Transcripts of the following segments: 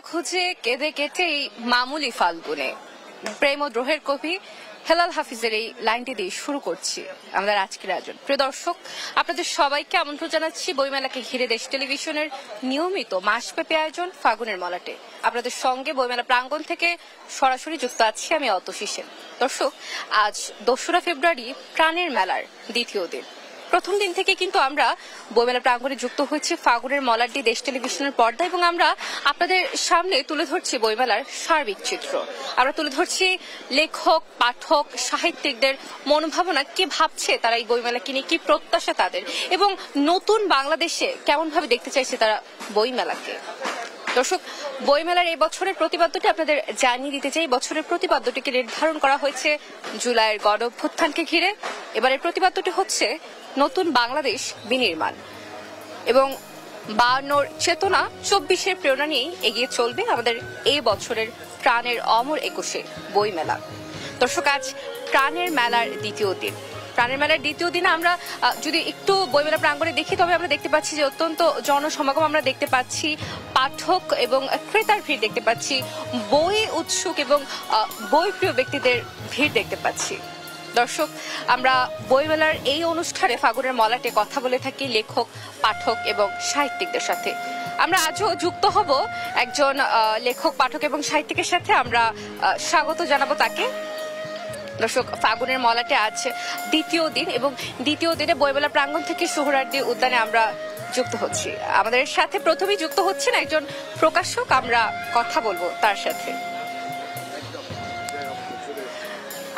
খুঁজে কেঁদে কেটেই মামুলি ফাল্গুনে প্রেম ও দ্রোহের কবি হেলাল হাফিজের এই লাইনটি দিয়ে শুরু করছি আমাদের আজকের আয়োজন। প্রিয় দর্শক, আপনাদের সবাইকে আমন্ত্রণ জানাচ্ছি বইমেলাকে ঘিরে দেশ টেলিভিশনের নিয়মিত মাসব্যাপী আয়োজন ফাগুনের মলাটে। আপনাদের সঙ্গে বইমেলা প্রাঙ্গণ থেকে সরাসরি যুক্ত আছি আমি অতসী সেন। দর্শক, আজ 2রা ফেব্রুয়ারি প্রাণের মেলার দ্বিতীয় দিন। প্রথম দিন থেকে কিন্তু আমরা বইমেলা প্রাঙ্গণে যুক্ত হয়েছি ফাগুনের মলাটি দেশ টেলিভিশনের পর্দা, এবং আমরা আপনাদের সামনে তুলে ধরছি বইমেলার সার্বিক চিত্র। আমরা তুলে ধরছি লেখক, পাঠক, সাহিত্যিকদের মনোভাবনা, কি ভাবছে তারা এই বইমেলাকে নিয়ে, কি প্রত্যাশা তাদের, এবং নতুন বাংলাদেশে কেমন ভাবে দেখতে চাইছে তারা বইমেলাকে। দর্শক, বইমেলার এই বছরের প্রতিপাদ্যটি আপনাদের জানিয়ে দিতে চাই। বছরের প্রতিপাদ্যটিকে নির্ধারণ করা হয়েছে জুলাইয়ের গণঅভ্যুত্থানকে ঘিরে। এবারের প্রতিপাদ্যটি হচ্ছে নতুন বাংলাদেশ বিনির্মাণ, এবং 52 চেতনা 24 প্রেরণা নিয়েই এগিয়ে চলবে আমাদের এই বছরের প্রাণের অমর 21 বইমেলা। দর্শক, আজ প্রাণের মেলার দ্বিতীয় দিন। প্রাণের মেলার দ্বিতীয় দিনে আমরা যদি একটু বইমেলা প্রাঙ্গণে দেখি, তবে আমরা দেখতে পাচ্ছি যে অত্যন্ত জনসমাগম আমরা দেখতে পাচ্ছি, পাঠক এবং ক্রেতার ভিড় দেখতে পাচ্ছি, বই উৎসুক এবং বই প্রিয় ব্যক্তিদের ভিড় দেখতে পাচ্ছি। দর্শক, আমরা বইমেলার এই অনুষ্ঠানে ফাগুনের মলাটে কথা বলে থাকি লেখক, পাঠক এবং সাহিত্যিকদের সাথে। আমরা আজও যুক্ত হব একজন লেখক, পাঠক এবং সাহিত্যিকের সাথে। আমরা স্বাগত জানাবো তাকে। দর্শক, ফাগুনের মলাটে আজ দ্বিতীয় দিন, এবং দ্বিতীয় দিনে বইমেলা প্রাঙ্গণ থেকে সোহরাওয়ার্দী উদ্যানে আমরা যুক্ত হচ্ছি। আমাদের সাথে প্রথমেই যুক্ত হচ্ছেন একজন প্রকাশক, আমরা কথা বলবো তার সাথে।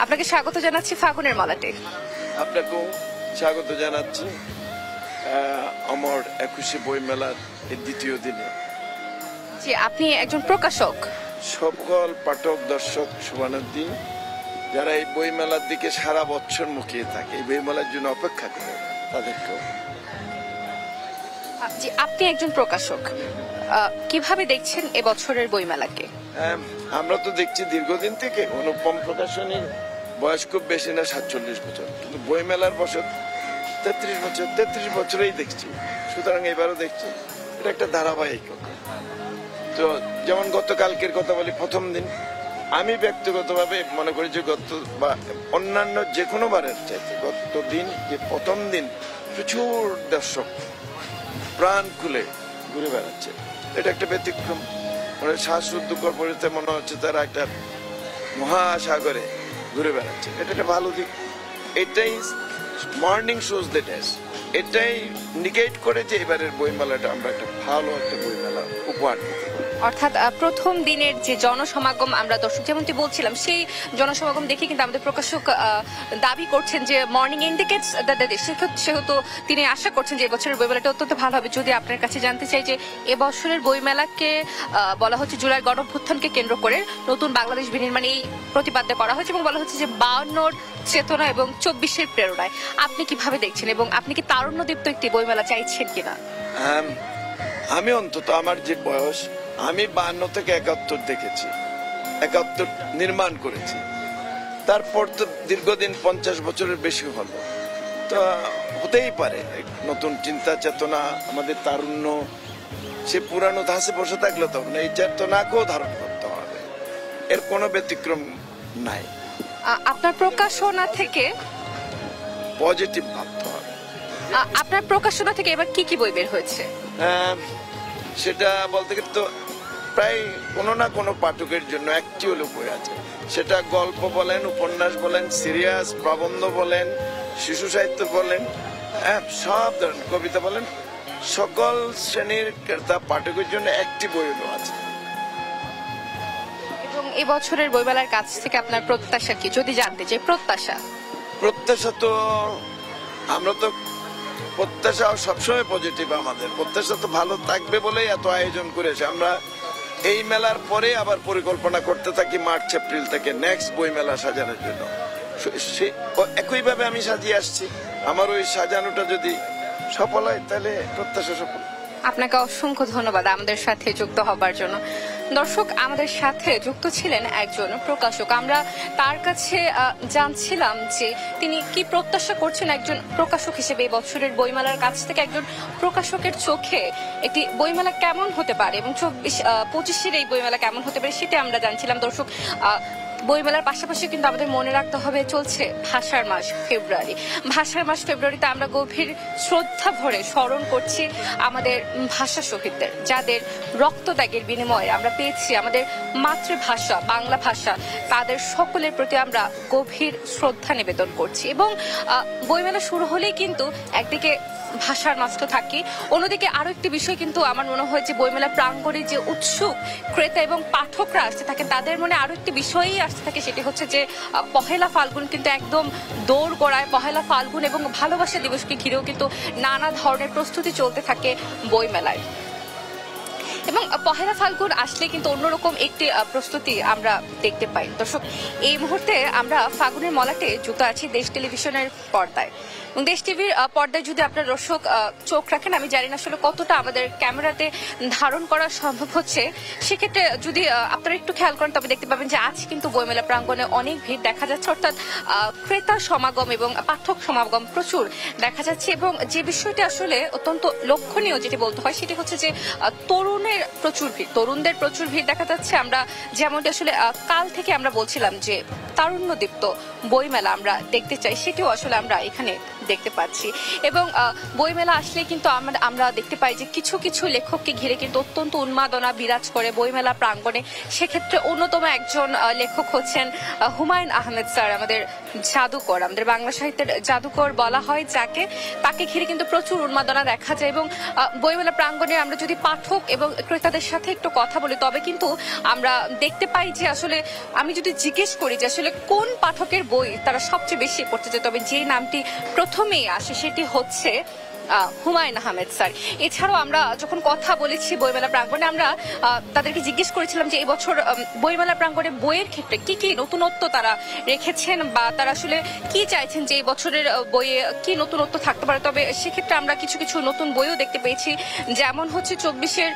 আপনাকে স্বাগত জানাচ্ছি ফাগুনের মলাটে। আপনাকেও স্বাগত জানাচ্ছি আমার 21 বইমেলার এই দ্বিতীয় দিনে। জি, আপনি একজন প্রকাশক। সকল পাঠক, দর্শক, শুভানুদ্দিন যারা এই বইমেলার দিকে সারা বছর মুখিয়ে থাকে, এই বইমেলার জন্য অপেক্ষা করে, তাদেরকেও। জি, আপনি একজন প্রকাশক, কিভাবে দেখছেন এবছরের বইমেলাকে? আমরা তো দেখছি দীর্ঘদিন থেকে অনুপম প্রকাশনীর বয়স খুব বেশি না, 47 বছর, কিন্তু বইমেলার বছর 33 বছরেই দেখছি। সুতরাং এবারও দেখছি এটা একটা ধারাবাহিকতা। তো যেমন গতকালকের কথা বলি, প্রথম দিন আমি ব্যক্তিগতভাবে মনে করি যে অন্যান্য যে কোনো বারের চাইতে গত দিন যে প্রথম দিন প্রচুর দর্শক প্রাণ খুলে ঘুরে বেড়াচ্ছে, এটা একটা ব্যতিক্রম। মানে শ্বাসরুদ্ধকর পরিস্থিতি, মনে হচ্ছে তারা একটা মহাসাগরে ঘুরে বেড়াচ্ছে। এটা একটা ভালো দিক। এটাই মর্নিং শোজ দ্য ডেস, এটাই নিগেট করে যে এবারের বইমেলাটা আমরা একটা ভালো একটা বইমেলা উপহার দিতে পারি। অর্থাৎ প্রথম দিনের যে জনসমাগম আমরা দর্শক যেমনটি বলছিলাম, সেই জনসমাগম দেখে কিন্তু আমাদের প্রকাশক দাবি করছেন যে মর্নিং ইন্ডিকেটস দ্য ডে, সেহেতু তিনি আশা করছেন যে এবছরের বইমেলাটা অত্যন্ত ভালো হবে। যদি আপনার কাছে জানতে চাই যে এবছরের বইমেলাকে বলা হচ্ছে জুলাই গণঅভ্যুত্থানকে কেন্দ্র করে নতুন বাংলাদেশ বিনির্মাণ এই প্রতিপাদ্য করা হয়েছে, এবং বলা হচ্ছে যে 52 চেতনা এবং 24 প্রেরণায়। আপনি কিভাবে দেখছেন, এবং আপনি কি তারুণ্যদীপ্ত একটি বইমেলা চাইছেন কিনা? আমি অন্তত আমার যে বয়স, আমি 52 থেকে 71 দেখেছি, 71 নির্মাণ করেছি। তারপর তো দীর্ঘদিন 50 বছরের বেশি হলো। তো হতেই পারে নতুন চিন্তা চেতনা, আমাদের তারুণ্য সে পুরানো ধাঁচে বসে থাকলে তখন এই চেতনাকেও ধারণ করতে হবে, এর কোনো ব্যতিক্রম নাই। আপনার প্রকাশনা থেকে পজিটিভ ভাবতে হবে। আপনার প্রকাশনা থেকে এবার কি কি বই বের হয়েছে? সেটা বলতে গেলে তো প্রায় কোনো না কোনো পাঠকের জন্য একটি হলো বই আছে। সেটা গল্প বলেন, উপন্যাস বলেন, সিরিয়াস প্রবন্ধ বলেন, শিশু সাহিত্য বলেন, সব ধরনের কবিতা বলেন, সকল শ্রেণীর ক্রেতা পাঠকের জন্য একটি বই হলো আছে। এবং এই বছরের বইমেলার কাছ থেকে আপনার প্রত্যাশা কি, যদি জানতে চাই? প্রত্যাশা তো আমরা তো প্রত্যাশা সবসময় পজিটিভ। আমাদের প্রত্যাশা তো ভালো থাকবে বলেই এত আয়োজন করেছে। আমরা এই মেলার পরে আবার পরিকল্পনা করতে থাকি মার্চ এপ্রিল থেকে নেক্সট বই মেলা সাজানোর জন্য। একইভাবে আমি সাজিয়ে আসছি। আমার ওই সাজানোটা যদি সফল হয় তাহলে প্রত্যাশা সফল। আপনাকে অসংখ্য ধন্যবাদ আমাদের সাথে যুক্ত হবার জন্য। দর্শক, আমাদের সাথে যুক্ত ছিলেন একজন প্রকাশক। আমরা তার কাছে জানছিলাম যে তিনি কি প্রত্যাশা করছেন একজন প্রকাশক হিসেবে এই বছরের বইমেলার কাছ থেকে। একজন প্রকাশকের চোখে একটি বইমেলা কেমন হতে পারে এবং 24-25-এর এই বইমেলা কেমন হতে পারে সেটা আমরা জানছিলাম। দর্শক, বইমেলার পাশাপাশি কিন্তু আমাদের মনে রাখতে হবে চলছে ভাষার মাস ফেব্রুয়ারি। ভাষার মাস ফেব্রুয়ারিতে আমরা গভীর শ্রদ্ধা ভরে স্মরণ করছি আমাদের ভাষা শহীদদের, যাদের রক্তত্যাগের বিনিময়ে আমরা পেয়েছি আমাদের মাতৃভাষা বাংলা ভাষা। তাদের সকলের প্রতি আমরা গভীর শ্রদ্ধা নিবেদন করছি। এবং বইমেলা শুরু হলেই কিন্তু একদিকে ভাষার মাস তো থাকি, অন্যদিকে আরো একটি বিষয় কিন্তু আমার মনে হয় যে বইমেলা প্রাঙ্গণে যে উৎসুক ক্রেতা এবং পাঠকরা আসতে থাকেন তাদের মনে আরো একটি বিষয়ই আসতে থাকে, সেটি হচ্ছে যে পহেলা ফাল্গুন কিন্তু একদম দৌড় গড়ায়। পহেলা ফাল্গুন এবং ভালোবাসা দিবসকে ঘিরেও কিন্তু নানা ধরনের প্রস্তুতি চলতে থাকে বইমেলায়। এবং পহেলা ফাল্গুন আসলে কিন্তু অন্যরকম একটি প্রস্তুতি আমরা দেখতে পাই। দর্শক, এই মুহূর্তে আমরা ফাগুনের মলাটে যুক্ত আছি দেশ টেলিভিশনের পর্দায়। দেশ টিভির পর্দায় যদি আপনার দর্শক চোখ রাখেন, আমি জানি না আসলে কতটা আমাদের ক্যামেরাতে ধারণ করা সম্ভব হচ্ছে, সেক্ষেত্রে যদি আপনারা একটু খেয়াল করেন তবে দেখতে পাবেন যে আজ কিন্তু বইমেলা প্রাঙ্গণে অনেক ভিড় দেখা যাচ্ছে, অর্থাৎ ক্রেতা সমাগম এবং পাঠক সমাগম প্রচুর দেখা যাচ্ছে। এবং যে বিষয়টি আসলে অত্যন্ত লক্ষণীয় যেটি বলতে হয় সেটি হচ্ছে যে তরুণদের প্রচুর ভিড় দেখা যাচ্ছে। আমরা যেমনটি আসলে কাল থেকে আমরা বলছিলাম যে তারুণ্যদীপ্ত বইমেলা আমরা দেখতে চাই, সেটিও আসলে আমরা এখানে দেখতে পাচ্ছি। এবং বইমেলা আসলে কিন্তু আমরা দেখতে পাই যে কিছু কিছু লেখককে ঘিরে কিন্তু অত্যন্ত উন্মাদনা বিরাজ করে বইমেলা প্রাঙ্গণে। সেক্ষেত্রে অন্যতম একজন লেখক হচ্ছেন হুমায়ুন আহমেদ স্যার, আমাদের জাদুকর, আমাদের বাংলা সাহিত্যের জাদুকর বলা হয় যাকে। তাকে ঘিরে কিন্তু প্রচুর উন্মাদনা দেখা যায়। এবং বইমেলা প্রাঙ্গণে আমরা যদি পাঠক এবং ক্রেতাদের সাথে একটু কথা বলি তবে কিন্তু আমরা দেখতে পাই যে আসলে আমি যদি জিজ্ঞেস করি যে আসলে কোন পাঠকের বই তারা সবচেয়ে বেশি পড়তে চায়, তবে যে নামটি প্রথমেই আসে সেটি হচ্ছে হুমায়ুন আহমেদ স্যার। এছাড়াও আমরা যখন কথা বলেছি বইমেলা প্রাঙ্গণে, আমরা তাদেরকে জিজ্ঞেস করেছিলাম যে এবছর বইমেলা প্রাঙ্গণে বইয়ের ক্ষেত্রে কি কি নতুনত্ব তারা রেখেছেন বা তারা আসলে কি চাইছেন যে এই বছরের বইয়ে কি নতুনত্ব থাকতে পারে। তবে সেক্ষেত্রে আমরা কিছু কিছু নতুন বইও দেখতে পেয়েছি, যেমন হচ্ছে 24-এর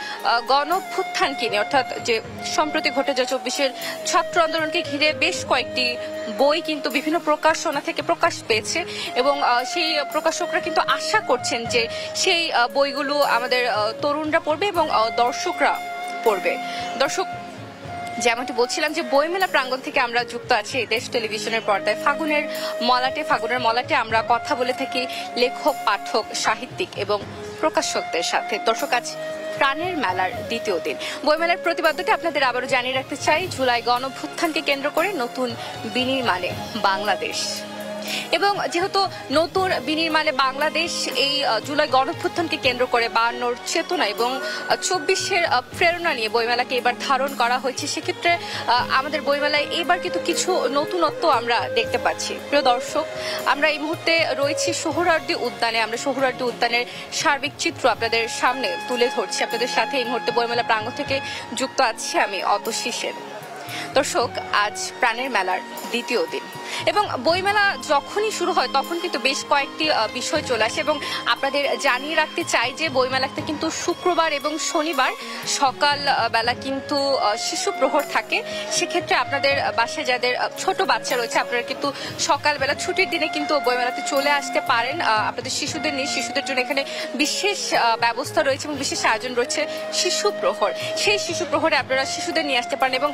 গণঅভ্যুত্থানকে নিয়ে, অর্থাৎ যে সম্প্রতি ঘটে যায় 24-এর ছাত্র আন্দোলনকে ঘিরে বেশ কয়েকটি বই কিন্তু বিভিন্ন প্রকাশনা থেকে প্রকাশ পেয়েছে। এবং সেই প্রকাশকরা কিন্তু আশা করছেন যে সেই বইগুলো আমাদের তরুণরা পড়বে এবং দর্শকরা পড়বে। দর্শক, যেমনটি বলছিলাম যে বইমেলা প্রাঙ্গণ থেকে আমরা যুক্ত আছি দেশ টেলিভিশনের পর্দায় ফাগুনের মলাটে আমরা কথা বলে থাকি লেখক, পাঠক, সাহিত্যিক এবং প্রকাশকদের সাথে। দর্শক, আজ প্রাণের মেলার দ্বিতীয় দিন। বইমেলার প্রতিপাদ্যকে আপনাদের আবারও জানিয়ে রাখতে চাই, জুলাই গণঅভ্যুত্থানকে কেন্দ্র করে নতুন বিনির্মাণে বাংলাদেশ। এবং যেহেতু নতুন বিনির্মাণে বাংলাদেশ এই জুলাই গণঅভ্যুত্থানকে কেন্দ্র করে 52-র চেতনা এবং 24-এর প্রেরণা নিয়ে বইমেলাকে এবার ধারণ করা হয়েছে, সেক্ষেত্রে আমাদের বইমেলায় এবার কিন্তু কিছু নতুনত্ব আমরা দেখতে পাচ্ছি। প্রিয় দর্শক, আমরা এই মুহূর্তে রয়েছি সোহরাওয়ার্দী উদ্যানে। আমরা সোহরাওয়ার্দী উদ্যানের সার্বিক চিত্র আপনাদের সামনে তুলে ধরছি। আপনাদের সাথে এই মুহূর্তে বইমেলা প্রাঙ্গণ থেকে যুক্ত আছি আমি অতসী সেন। দর্শক, আজ প্রাণের মেলার দ্বিতীয় দিন এবং বইমেলা যখনই শুরু হয় তখন কিন্তু বেশ কয়েকটি বিষয় চলে আসে এবং আপনাদের জানিয়ে রাখতে চাই যে বইমেলাতে কিন্তু শুক্রবার এবং শনিবার সকাল বেলা কিন্তু শিশু প্রহর থাকে। সেক্ষেত্রে আপনাদের বাসায় যাদের ছোট বাচ্চা রয়েছে আপনারা কিন্তু সকালবেলা ছুটির দিনে কিন্তু বইমেলাতে চলে আসতে পারেন। আপনাদের শিশুদের নিয়ে শিশুদের জন্য এখানে বিশেষ ব্যবস্থা রয়েছে এবং বিশেষ আয়োজন রয়েছে শিশু প্রহর। সেই শিশু প্রহরে আপনারা শিশুদের নিয়ে আসতে পারেন এবং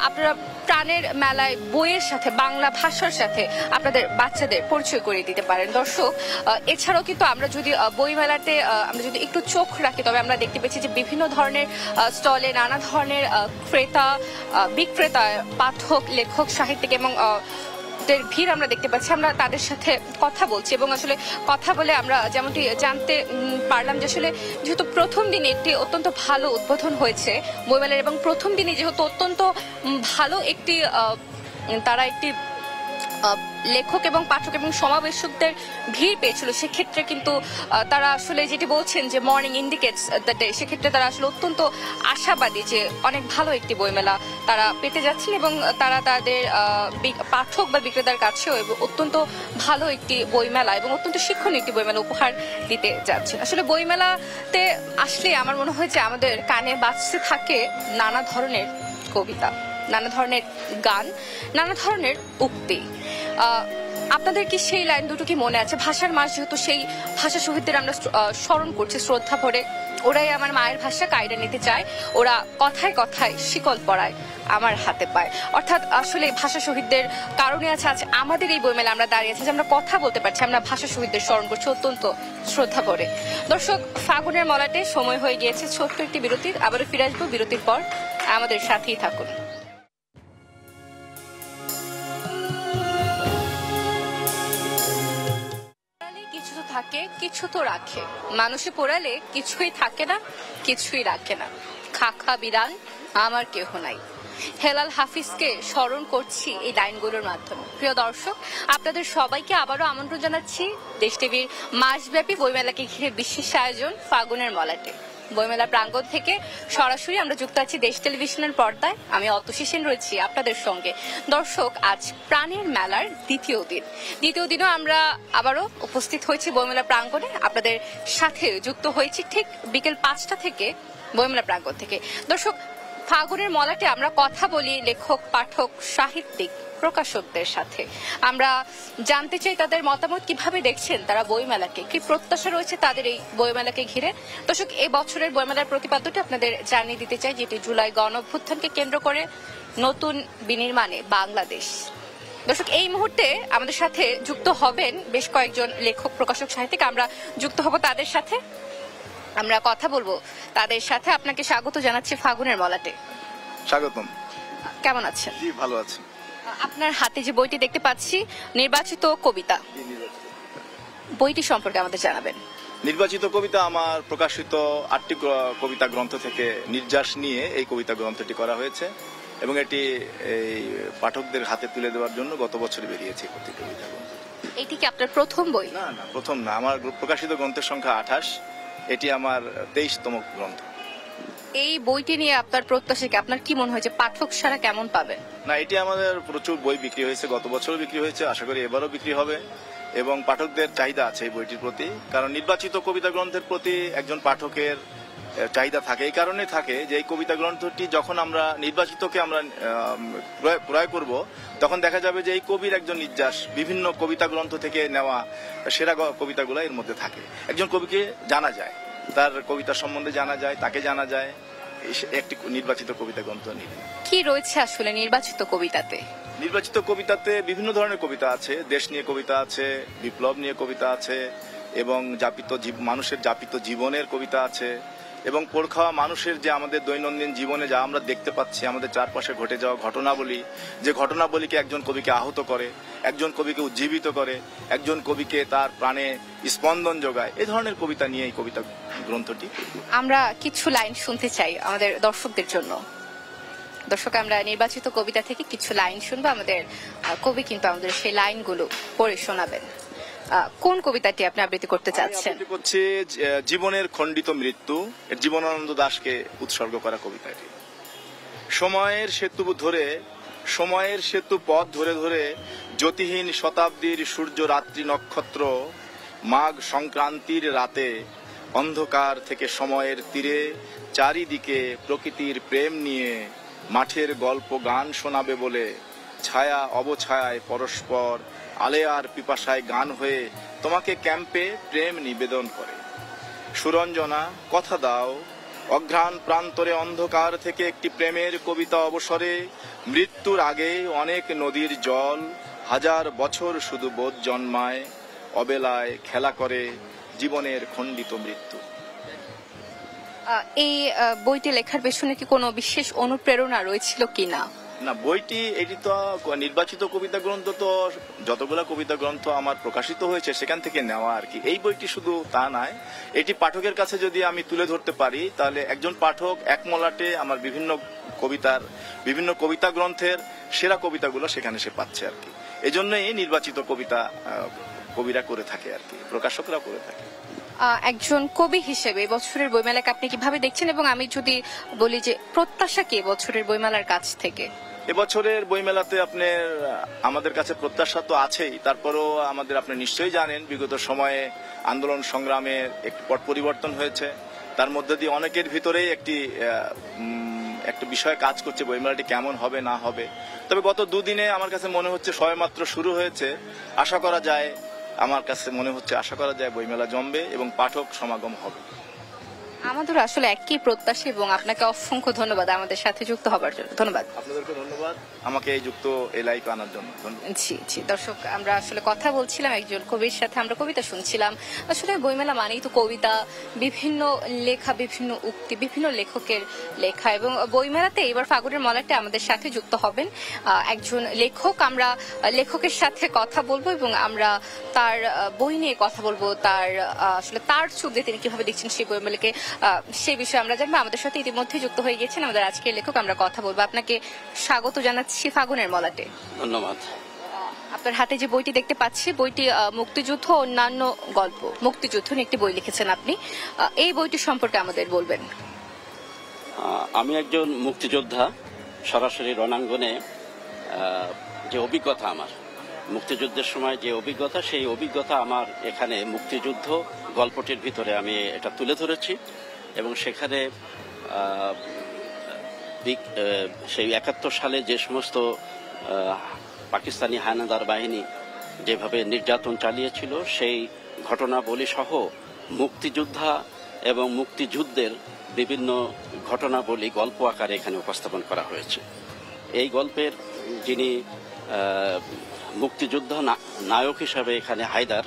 আপনারা প্রাণের মেলায় বইয়ের সাথে বাংলা ভাষার সাথে আপনাদের বাচ্চাদের পরিচয় করিয়ে দিতে পারেন। দর্শক, এছাড়াও কিন্তু আমরা যদি বইমেলাতে আমরা যদি একটু চোখ রাখি তবে আমরা দেখতে পেয়েছি যে বিভিন্ন ধরনের স্টলে নানা ধরনের ক্রেতা, বিক্রেতা, পাঠক, লেখক, সাহিত্যিক এবং ভিড় আমরা দেখতে পাচ্ছি। আমরা তাদের সাথে কথা বলছি এবং আসলে কথা বলে আমরা যেমনটি জানতে পারলাম যে আসলে যেহেতু প্রথম দিনে একটি অত্যন্ত ভালো উদ্বোধন হয়েছে বইমেলার এবং প্রথম দিনে যেহেতু অত্যন্ত ভালো একটি তারা একটি লেখক এবং পাঠক এবং সমাবেশকদের ভিড় পেয়েছিল, সেক্ষেত্রে কিন্তু তারা আসলে যেটি বলছেন যে মর্নিং ইন্ডিকেটস দ্য ডে, সেক্ষেত্রে তারা আসলে অত্যন্ত আশাবাদী যে অনেক ভালো একটি বইমেলা তারা পেতে যাচ্ছেন এবং তারা তাদের পাঠক বা বিক্রেতার কাছেও অত্যন্ত ভালো একটি বইমেলা এবং অত্যন্ত শিক্ষণীয় একটি বইমেলা উপহার দিতে যাচ্ছেন। আসলে বইমেলাতে আসলে আমার মনে হয় যে আমাদের কানে বাজতে থাকে নানা ধরনের কবিতা, নানা ধরনের গান, নানা ধরনের উক্তি। আপনাদের কি সেই লাইন দুটো কি মনে আছে? ভাষার মাস যেহেতু, সেই ভাষা শহীদদের আমরা স্মরণ করছি শ্রদ্ধা ভরে। ওরাই আমার মায়ের ভাষা কায়রা নিতে চায়, ওরা কথায় কথায় শিকল পরায় আমার হাতে পায়। অর্থাৎ আসলে ভাষা শহীদদের কারণে আছে আজ আমাদের এই বইমেলা আমরা দাঁড়িয়ে আছি, যে আমরা কথা বলতে পারছি, আমরা ভাষা শহীদদের স্মরণ করছি অত্যন্ত শ্রদ্ধা ভরে। দর্শক, ফাগুনের মলাটে সময় হয়ে গিয়েছে ছোট্ট একটি বিরতির। আবারও ফিরে আসবো বিরতির পর, আমাদের সাথেই থাকুন। কিছু তো থাকে, কিছু তো রাখে, মানুষে পোড়ালে কিছুই থাকে না, কিছুই রাখে না। খাখা বিরান আমার কেহ নাই। হেলাল হাফিজকে স্মরণ করছি এই লাইনগুলোর মাধ্যমে। প্রিয় দর্শক, আপনাদের সবাইকে আবারও আমন্ত্রণ জানাচ্ছি দেশ টিভির মাসব্যাপী বইমেলাকে ঘিরে বিশেষ আয়োজন ফাগুনের মলাটে। বইমেলা প্রাঙ্গণ থেকে সরাসরি আমরা যুক্ত আছি দেশ টেলিভিশনের পর্দায়। আমি অতসী সেন রয়েছি আপনাদের সঙ্গে। দর্শক, আজ প্রাণের মেলার দ্বিতীয় দিনও আমরা আবারও উপস্থিত হয়েছি বইমেলা প্রাঙ্গণে। আপনাদের সাথে যুক্ত হয়েছি ঠিক বিকেল 5টা থেকে বইমেলা প্রাঙ্গণ থেকে। দর্শক, ফাগুনের মলাটে আমরা কথা বলি লেখক, পাঠক, সাহিত্যিক, প্রকাশকদের সাথে। আমরা জানতে চাই তাদের মতামত, কিভাবে দেখছেন তারা বইমেলাকে, কি প্রত্যাশা রয়েছে তাদের এই বইমেলাকে ঘিরে। দর্শক, এই বছরের বইমেলার প্রতিপাদ্যটি আপনাদের জানিয়ে দিতে চাই, যেটি জুলাই গণঅভ্যুত্থানকে কেন্দ্র করে নতুন বিনির্মাণে বাংলাদেশ। দর্শক, এই মুহূর্তে আমাদের সাথে যুক্ত হবেন বেশ কয়েকজন লেখক, প্রকাশক, সাহিত্যিক। আমরা যুক্ত হব তাদের সাথে, আমরা কথা বলবো তাদের সাথে। আপনাকে স্বাগত জানাচ্ছি ফাগুনের মলাটে। স্বাগতম। কেমন আছেন? জি, ভালো আছি। আপনার হাতে যে বইটি দেখতে পাচ্ছি, নির্বাচিত কবিতা, বইটি সম্পর্কে আমাদের জানাবেন। নির্বাচিত কবিতা আমার প্রকাশিত 8টি কবিতা গ্রন্থ থেকে নির্যাস নিয়ে এই কবিতা গ্রন্থটি করা হয়েছে এবং এটি এই পাঠকদের হাতে তুলে দেওয়ার জন্য গত বছর বেরিয়েছে কবিতা গ্রন্থ। এটি কি আপনার প্রথম বই? না না, প্রথম না। আমার প্রকাশিত গ্রন্থের সংখ্যা 28, এটি আমার 23তম গ্রন্থ। এই বইটি নিয়ে আপনার প্রত্যাশা কি? আপনার কি মনে হয়েছে পাঠক সারা কেমন পাবেন? না, এটি আমাদের প্রচুর বই বিক্রি হয়েছে, গত বছরও বিক্রি হয়েছে, আশা করি এবারও বিক্রি হবে এবং পাঠকদের চাহিদা আছে এই বইটির প্রতি। কারণ নির্বাচিত কবিতা গ্রন্থের প্রতি একজন পাঠকের চাহিদা থাকে, এই কারণে থাকে যে এই কবিতা গ্রন্থটি যখন আমরা নির্বাচিতকে আমরা ক্রয় করব, তখন দেখা যাবে যে এই কবির একজন নির্যাস বিভিন্ন কবিতা গ্রন্থ থেকে নেওয়া সেরা কবিতাগুলো এর মধ্যে থাকে। একজন কবিকে জানা যায়, তার কবিতা সম্বন্ধে জানা যায়, তাকে জানা যায় একটি নির্বাচিত কবিতা গ্রন্থ নিয়ে। কি রয়েছে আসলে নির্বাচিত কবিতাতে? নির্বাচিত কবিতাতে বিভিন্ন ধরনের কবিতা আছে। দেশ নিয়ে কবিতা আছে, বিপ্লব নিয়ে কবিতা আছে এবং মানুষের যাপিত জীবনের কবিতা আছে এবং পড়খাওয়া মানুষের যে আমাদের দৈনন্দিন জীবনে যা আমরা দেখতে পাচ্ছি, আমাদের চারপাশে ঘটে যাওয়া ঘটনাবলী, যে ঘটনাবলীকে একজন কবিকে আহত করে, একজন কবিকে উজ্জীবিত করে, একজন কবিকে তার প্রাণে স্পন্দন যোগায়, এই ধরনের কবিতা নিয়ে এই কবিতা গ্রন্থটি। আমরা কিছু লাইন শুনতে চাই আমাদের দর্শকদের জন্য। দর্শক, আমরা নির্বাচিত কবিতা থেকে কিছু লাইন শুনবো। আমাদের কবি কিন্তু আমাদের সেই লাইনগুলো পড়ে শোনাবেন। কোন কবিতাটি আপনি আবৃত্তি করতে চাচ্ছেন? আবৃত্তি করছি জীবনের খণ্ডিত মৃত্যু, জীবনানন্দ দাশকে উৎসর্গ করা কবিতাটি। সময়ের সেতু পথ ধরে ধরে জ্যোতিহীন শতাব্দীর সূর্য রাত্রি নক্ষত্র, মাঘ সংক্রান্তির রাতে অন্ধকার থেকে সময়ের তীরে চারিদিকে প্রকৃতির প্রেম নিয়ে মাঠের গল্প গান শোনাবে বলে ছায়া অবছায়ায় পরস্পর আলেয়ার পিপাসায় গান হয়ে তোমাকে ক্যাম্পে প্রেম নিবেদন করে। সুরঞ্জনা, কথা দাও, অঘ্রাণ প্রান্তরে অন্ধকার থেকে একটি প্রেমের কবিতা অবসরে, মৃত্যুর আগে অনেক নদীর জল, হাজার বছর শুধু বোধ জন্মায়, অবেলায় খেলা করে জীবনের খণ্ডিত মৃত্যু। এই বইটি লেখার পেছনে কি কোনো বিশেষ অনুপ্রেরণা রয়েছিল কিনা? না, এটি তো নির্বাচিত কবিতা গ্রন্থ, তো যতগুলো কবিতা গ্রন্থ আমার প্রকাশিত হয়েছে সেখান থেকে নেওয়া আর কি। এই বইটি শুধু তা নয়, এটি পাঠকের কাছে যদি আমি তুলে ধরতে পারি, তাহলে একজন পাঠক এক মলাটে আমার বিভিন্ন কবিতার বিভিন্ন কবিতা গ্রন্থের সেরা কবিতাগুলো সেখানে সে পাচ্ছে আর কি। এজন্যই নির্বাচিত কবিতা কবিরা করে থাকে আর কি, প্রকাশকরা করে থাকে। একজন কবি হিসেবে বছরের বইমেলাকে আপনি কিভাবে দেখছেন, এবং আমি যদি বলি যে প্রত্যাশা কি বছরের বইমেলার কাছ থেকে? এবছরের বইমেলাতে আপনার আমাদের কাছে প্রত্যাশা তো আছেই, তারপরেও আপনি নিশ্চয়ই জানেন বিগত সময়ে আন্দোলন সংগ্রামের একটি পট পরিবর্তন হয়েছে। তার মধ্যে দিয়ে অনেকের ভিতরেই একটা বিষয় কাজ করছে বইমেলাটি কেমন হবে না হবে। তবে গত দুদিনে আমার কাছে মনে হচ্ছে সবেমাত্র শুরু হয়েছে, আশা করা যায় বইমেলা জমবে এবং পাঠক সমাগম হবে। আমাদের আসলে একই প্রত্যাশা, এবং আপনাকে অসংখ্য ধন্যবাদ আমাদের সাথে যুক্ত হবার জন্য। ধন্যবাদ। আপনাদেরকে ধন্যবাদ আমাকে এই লাইভে আনার জন্য। জি জি, দর্শক, আমরা আসলে কথা বলছিলাম একজন কবির সাথে, আমরা কবিতা শুনছিলাম। আসলে বইমেলা মানেই তো কবিতা, বিভিন্ন লেখা, বিভিন্ন উক্তি, বিভিন্ন লেখকের লেখা। এবং বইমেলাতে এবার ফাগুনের মলাটে আমাদের সাথে যুক্ত হবেন একজন লেখক। আমরা লেখকের সাথে কথা বলবো এবং আমরা তার বই নিয়ে কথা বলবো, তার আসলে তার চোখ দিয়ে তিনি কিভাবে দেখছেন সেই বইমেলাকে, সেই বিষয়ে আমরা জানবো। আমাদের সাথে ইতিমধ্যে যুক্ত হয়ে গেছেন আমাদের আজকের লেখক, আমরা কথা বলবো। আপনাকে স্বাগত জানাচ্ছি ফাগুনের মলাটে। ধন্যবাদ। আপনার হাতে যে বইটি দেখতে পাচ্ছি, বইটি মুক্তিযুদ্ধ ও অন্যান্য গল্প, মুক্তিযুদ্ধ নিয়ে একটি বই লিখেছেন আপনি। এই বইটি সম্পর্কে আমাদের বলবেন। আমি একজন মুক্তিযোদ্ধা, সরাসরি রণাঙ্গনে যে অভিজ্ঞতা আমার, মুক্তিযুদ্ধের সময় যে অভিজ্ঞতা, সেই অভিজ্ঞতা আমার এখানে মুক্তিযুদ্ধ গল্পটির ভিতরে আমি এটা তুলে ধরেছি। এবং সেখানে সেই 71 সালে যে সমস্ত পাকিস্তানি হানাদার বাহিনী যেভাবে নির্যাতন চালিয়েছিল, সেই ঘটনাবলী সহ মুক্তিযোদ্ধা এবং মুক্তিযুদ্ধের বিভিন্ন ঘটনাবলী গল্প আকারে এখানে উপস্থাপন করা হয়েছে। এই গল্পের যিনি মুক্তিযোদ্ধা নায়ক হিসাবে এখানে হায়দার,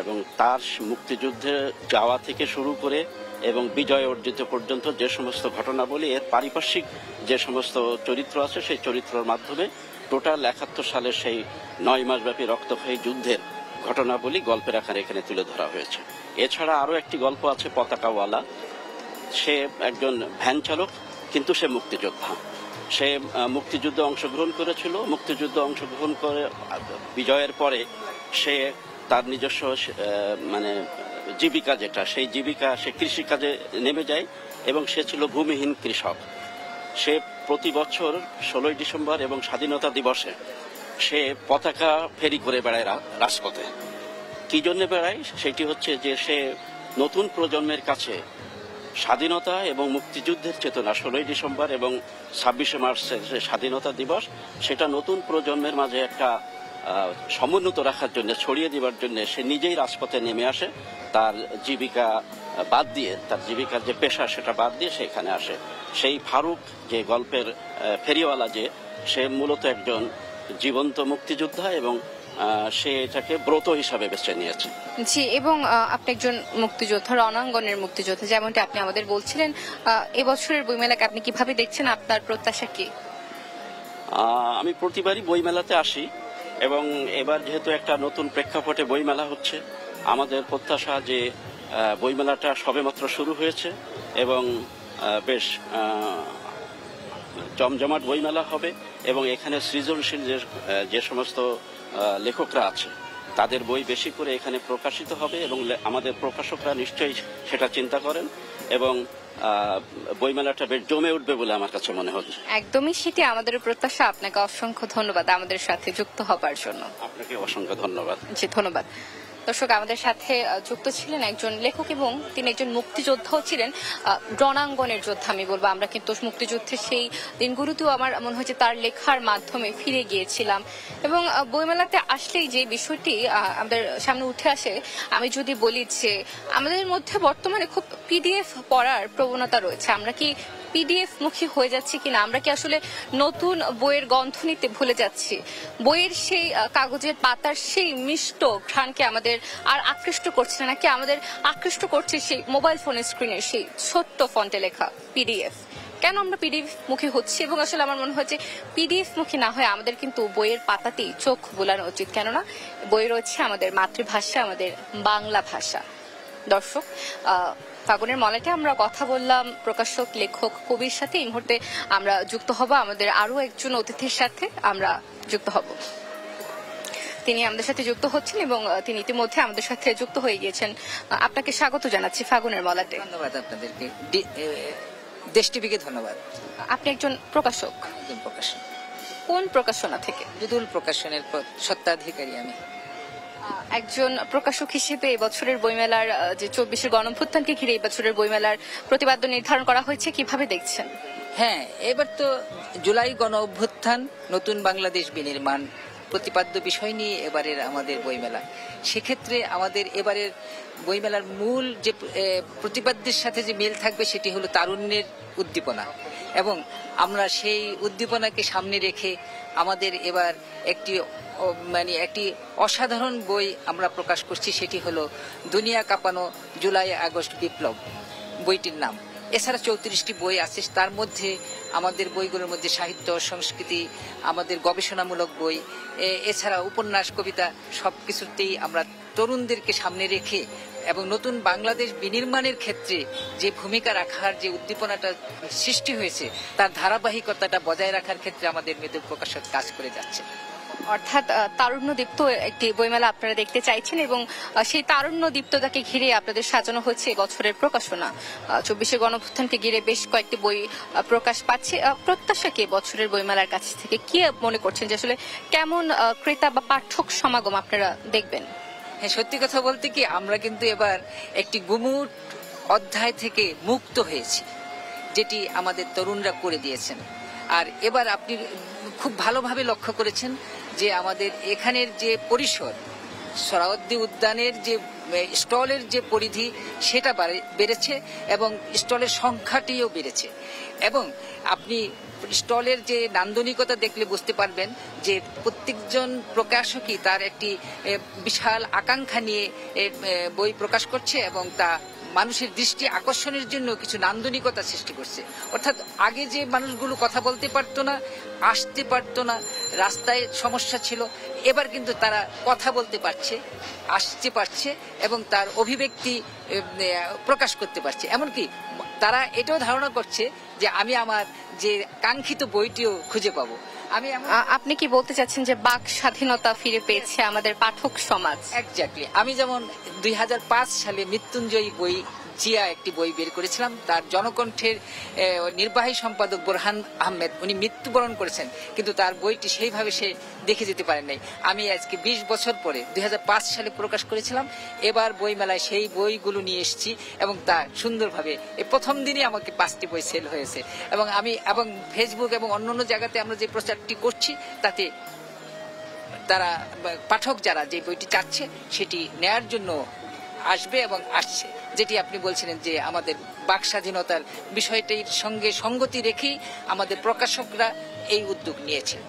এবং তার মুক্তিযুদ্ধে যাওয়া থেকে শুরু করে এবং বিজয় অর্জিত পর্যন্ত যে সমস্ত ঘটনাবলী, এর পারিপার্শ্বিক যে সমস্ত চরিত্র আছে, সেই চরিত্রের মাধ্যমে টোটাল 71 সালের সেই 9 মাসব্যাপী রক্তক্ষয়ী যুদ্ধের ঘটনাবলী গল্পের আকারে এখানে তুলে ধরা হয়েছে। এছাড়া আরও একটি গল্প আছে, পতাকাওয়ালা। সে একজন ভ্যান চালক, কিন্তু সে মুক্তিযোদ্ধা। সে মুক্তিযুদ্ধে অংশগ্রহণ করেছিল। মুক্তিযুদ্ধে অংশগ্রহণ করে বিজয়ের পরে সে তার নিজস্ব জীবিকা যেটা, সেই জীবিকা সে কৃষিকাজে নেমে যায়, এবং সে ছিল ভূমিহীন কৃষক। সে প্রতি বছর 16ই ডিসেম্বর এবং স্বাধীনতা দিবসে সে পতাকা ফেরি করে বেড়ায় রাজপথে। কি জন্য বেড়ায়? সেটি হচ্ছে যে সে নতুন প্রজন্মের কাছে স্বাধীনতা এবং মুক্তিযুদ্ধের চেতনা, 16ই ডিসেম্বর এবং 26শে মার্চের যে স্বাধীনতা দিবস, সেটা নতুন প্রজন্মের মাঝে একটা সমুন্নত রাখার জন্য, ছড়িয়ে দেওয়ার জন্য সে নিজেই রাজপথে নেমে আসে। তার জীবিকা বাদ দিয়ে, তার জীবিকার যে পেশা সেটা বাদ দিয়ে সেখানে আসে। সেই ফারুক, যে গল্পের ফেরিওয়ালা, যে সে মূলত একজন জীবন্ত মুক্তিযোদ্ধা, এবং সে এটাকে ব্রত হিসাবে বেছে নিয়েছে। জি, এবং আপনি একজন মুক্তিযোদ্ধা, রণাঙ্গনের মুক্তিযোদ্ধা, যেমনটি আপনি আমাদের বলছিলেন। এবছরের বইমেলাকে আপনি কিভাবে দেখছেন? আপনার প্রত্যাশা কি? আমি প্রতিবারই বইমেলাতে আসি, এবং এবার যেহেতু একটা নতুন প্রেক্ষাপটে বইমেলা হচ্ছে, আমাদের প্রত্যাশা যে বইমেলাটা সবেমাত্র শুরু হয়েছে এবং বেশ জমজমাট বইমেলা হবে, এবং এখানে সৃজনশীল যে সমস্ত লেখকরা আছে তাদের বই বেশি করে এখানে প্রকাশিত হবে, এবং আমাদের প্রকাশকরা নিশ্চয়ই সেটা চিন্তা করেন, এবং বইমেলাটা বেশ জমে উঠবে বলে আমার কাছে মনে হচ্ছে। একদমই সেটি আমাদের প্রত্যাশা। আপনাকে অসংখ্য ধন্যবাদ আমাদের সাথে যুক্ত হবার জন্য। আপনাকে অসংখ্য ধন্যবাদ। জি, ধন্যবাদ। দর্শক, আমাদের সাথে যুক্ত ছিলেন একজন লেখক, এবং তিনি একজন মুক্তিযোদ্ধাও ছিলেন, রণাঙ্গনের যোদ্ধা আমি বলবো। আমরা কিন্তু মুক্তিযুদ্ধের সেই দিনগুলোতেও আমার মনে হচ্ছে তার লেখার মাধ্যমে ফিরে গিয়েছিলাম। এবং বইমেলাতে আসলেই যে বিষয়টি আমাদের সামনে উঠে আসে, আমি যদি বলি যে আমাদের মধ্যে বর্তমানে খুব পিডিএফ পড়ার প্রবণতা রয়েছে। আমরা কি পিডিএফ মুখী হয়ে যাচ্ছি কিনা? আমরা কি আসলে নতুন বইয়ের গন্ধ নিতে ভুলে যাচ্ছি? বইয়ের সেই কাগজের পাতার সেই মিষ্ট ঘ্রাণকে আমাদের আর আকৃষ্ট করছে না, নাকি আমাদের আকৃষ্ট করছে সেই মোবাইল ফোনের স্ক্রিনের সেই ছোট্ট ফন্টে লেখা পিডিএফ? কেন আমরা পিডিএফ মুখী হচ্ছি? এবং আসলে আমার মনে হচ্ছে পিডিএফ মুখী না হয়ে আমাদের কিন্তু বইয়ের পাতাতেই চোখ বোলানো উচিত। কেননা বই রয়েছে আমাদের মাতৃভাষা, আমাদের বাংলা ভাষা। দর্শক, ফাগুনের মলাটে আমরা কথা বললাম প্রকাশক, লেখক, কবির সাথে। এই মুহূর্তে আমরা যুক্ত হব আমাদের আরো একজন অতিথির সাথে। আমরা যুক্ত হব, তিনি আমাদের সাথে যুক্ত হচ্ছেন এবং তিনি ইতিমধ্যে আমাদের সাথে যুক্ত হয়ে গিয়েছেন। আপনাকে স্বাগত জানাচ্ছি ফাগুনের মলাটে। ধন্যবাদ আপনাদেরকে, দেশ টিভিকে ধন্যবাদ। আপনি একজন প্রকাশক, একজন প্রকাশন, কোন প্রকাশনা থেকে? বিদুল প্রকাশনের সত্ত্বাধিকারী আমি। একজন প্রকাশক হিসেবে এবছরের বইমেলার যে 24 গণঅভ্যুত্থানকে ঘিরে এই বছরের বইমেলার প্রতিপাদ্য নির্ধারণ করা হয়েছে, কিভাবে দেখছেন? হ্যাঁ, এবার তো জুলাই গণ অভ্যুত্থান, নতুন বাংলাদেশ বিনির্মাণ প্রতিপাদ্য বিষয় নিয়ে এবারের আমাদের বইমেলা। সেক্ষেত্রে আমাদের এবারের বইমেলার মূল যে প্রতিপাদ্যের সাথে যে মিল থাকবে সেটি হলো তারুণ্যের উদ্দীপনা, এবং আমরা সেই উদ্দীপনাকে সামনে রেখে আমাদের এবার একটি অসাধারণ বই আমরা প্রকাশ করছি। সেটি হলো দুনিয়া কাঁপানো জুলাই আগস্ট বিপ্লব বইটির নাম। এছাড়া 34টি বই আছে, তার মধ্যে আমাদের বইগুলোর মধ্যে সাহিত্য, সংস্কৃতি, আমাদের গবেষণামূলক বই, এছাড়া উপন্যাস, কবিতা, সবকিছুতেই আমরা তরুণদেরকে সামনে রেখে এবং নতুন বাংলাদেশ বিনির্মাণের ক্ষেত্রে যে ভূমিকা রাখার যে উদ্দীপনাটা সৃষ্টি হয়েছে তার ধারাবাহিকতাটা বজায় রাখার ক্ষেত্রে আমাদের মেধু প্রকাশক কাজ করে যাচ্ছে। অর্থাৎ তারুণ্য দীপ্ত একটি বইমেলা আপনারা দেখতে চাইছেন এবং সেই তারুণ্য দীপ্ততাকে ঘিরে আপনাদের সাজানো হচ্ছে বছরের প্রকাশনা। 24 গণঅভ্যুত্থানকে ঘিরে বেশ কয়েকটি বই প্রকাশ পাচ্ছে। প্রত্যাশাকে বছরের বইমেলার কাছ থেকে কি মনে করছেন যে আসলে কেমন ক্রেতা বা পাঠক সমাগম আপনারা দেখবেন? হ্যাঁ, সত্যি কথা বলতে কি, আমরা কিন্তু এবার একটি গুমুট অধ্যায় থেকে মুক্ত হয়েছি, যেটি আমাদের তরুণরা করে দিয়েছেন। আর এবার আপনি খুব ভালোভাবে লক্ষ্য করেছেন যে আমাদের এখানের যে পরিসর, সোহরাওয়ার্দী উদ্যানের যে স্টলের যে পরিধি সেটা বেড়েছে এবং স্টলের সংখ্যাটিও বেড়েছে, এবং আপনি স্টলের যে নান্দনিকতা দেখলে বুঝতে পারবেন যে প্রত্যেকজন প্রকাশকই তার একটি বিশাল আকাঙ্ক্ষা নিয়ে বই প্রকাশ করছে এবং তা মানুষের দৃষ্টি আকর্ষণের জন্য কিছু নান্দনিকতা সৃষ্টি করছে। অর্থাৎ আগে যে মানুষগুলো কথা বলতে পারতো না, আসতে পারতো না, রাস্তায় সমস্যা ছিল, এবার কিন্তু তারা কথা বলতে পারছে, আসতে পারছে এবং তার অভিব্যক্তি প্রকাশ করতে পারছে। এমনকি তারা এটাও ধারণা করছে যে আমি আমার যে কাঙ্ক্ষিত বইটিও খুঁজে পাবো। আপনি কি বলতে চাচ্ছেন যে বাক স্বাধীনতা ফিরে পেয়েছে আমাদের পাঠক সমাজ? এক্স্যাক্টলি। আমি যেমন 2005 সালে মৃত্যুঞ্জয়ী বই জিয়া একটি বই বের করেছিলাম, তার জনকণ্ঠের নির্বাহী সম্পাদক বোরহান আহমেদ উনি মৃত্যুবরণ করেছেন, কিন্তু তার বইটি সেইভাবে সে দেখে যেতে পারেন নাই। আমি আজকে 20 বছর পরে 2005 সালে প্রকাশ করেছিলাম, এবার বইমেলায় সেই বইগুলো নিয়ে এসেছি এবং তা সুন্দরভাবে এই প্রথম দিনই আমাকে 5টি বই সেল হয়েছে। এবং ফেসবুক এবং অন্যান্য জায়গাতে আমরা যে প্রচারটি করছি তাতে তারা পাঠক যারা যে বইটি চাচ্ছে সেটি নেয়ার জন্য আসবে এবং আসছে। যেটি আপনি বলছিলেন যে আমাদের বাক স্বাধীনতার বিষয়টির সঙ্গে সঙ্গতি রেখেই আমাদের প্রকাশকরা এই উদ্যোগ নিয়েছে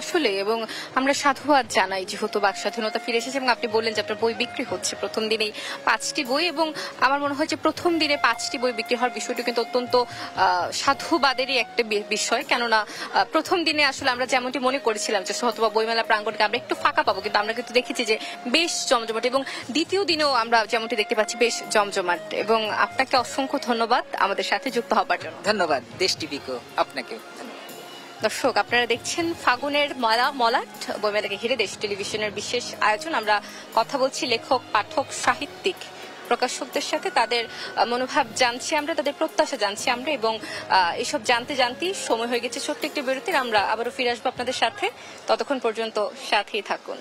আসলে। এবং আমরা সাধুবাদ জানাই যেহেতু বাক স্বাধীনতা ফিরে এসেছে এবং আপনি বললেন যে আপনার বই বিক্রি হচ্ছে প্রথম দিনেই 5টি বই, এবং আমার মনে হয় যে প্রথম দিনে 5টি বই বিক্রি হওয়ার বিষয়টি কিন্তু অত্যন্ত সাধুবাদেরই একটা বিষয়। কেননা প্রথম দিনে আসলে আমরা যেমনটি মনে করেছিলাম যে হয়তোবা বইমেলা প্রাঙ্গণকে আমরা একটু ফাঁকা পাবো, কিন্তু আমরা কিন্তু দেখেছি যে বেশ জমজমাট, এবং দ্বিতীয় দিনেও আমরা যেমনটি দেখতে পাচ্ছি বেশ জমজমাট। এবং আপনাকে অসংখ্য ধন্যবাদ আমাদের সাথে যুক্ত হবার জন্য। ধন্যবাদ দেশ টিভিকে, আপনাকে। দর্শক, আপনারা দেখছেন ফাগুনের মলাট বইমেলাকে ঘিরে দেশ টেলিভিশনের বিশেষ আয়োজন। আমরা কথা বলছি লেখক, পাঠক, সাহিত্যিক, প্রকাশকদের সাথে, তাদের মনোভাব জানছি আমরা, তাদের প্রত্যাশা জানছি আমরা, এবং এসব জানতেই সময় হয়ে গেছে ছোট্ট একটি বিরতির। আমরা আবারও ফিরে আসবো আপনাদের সাথে, ততক্ষণ পর্যন্ত সাথেই থাকুন।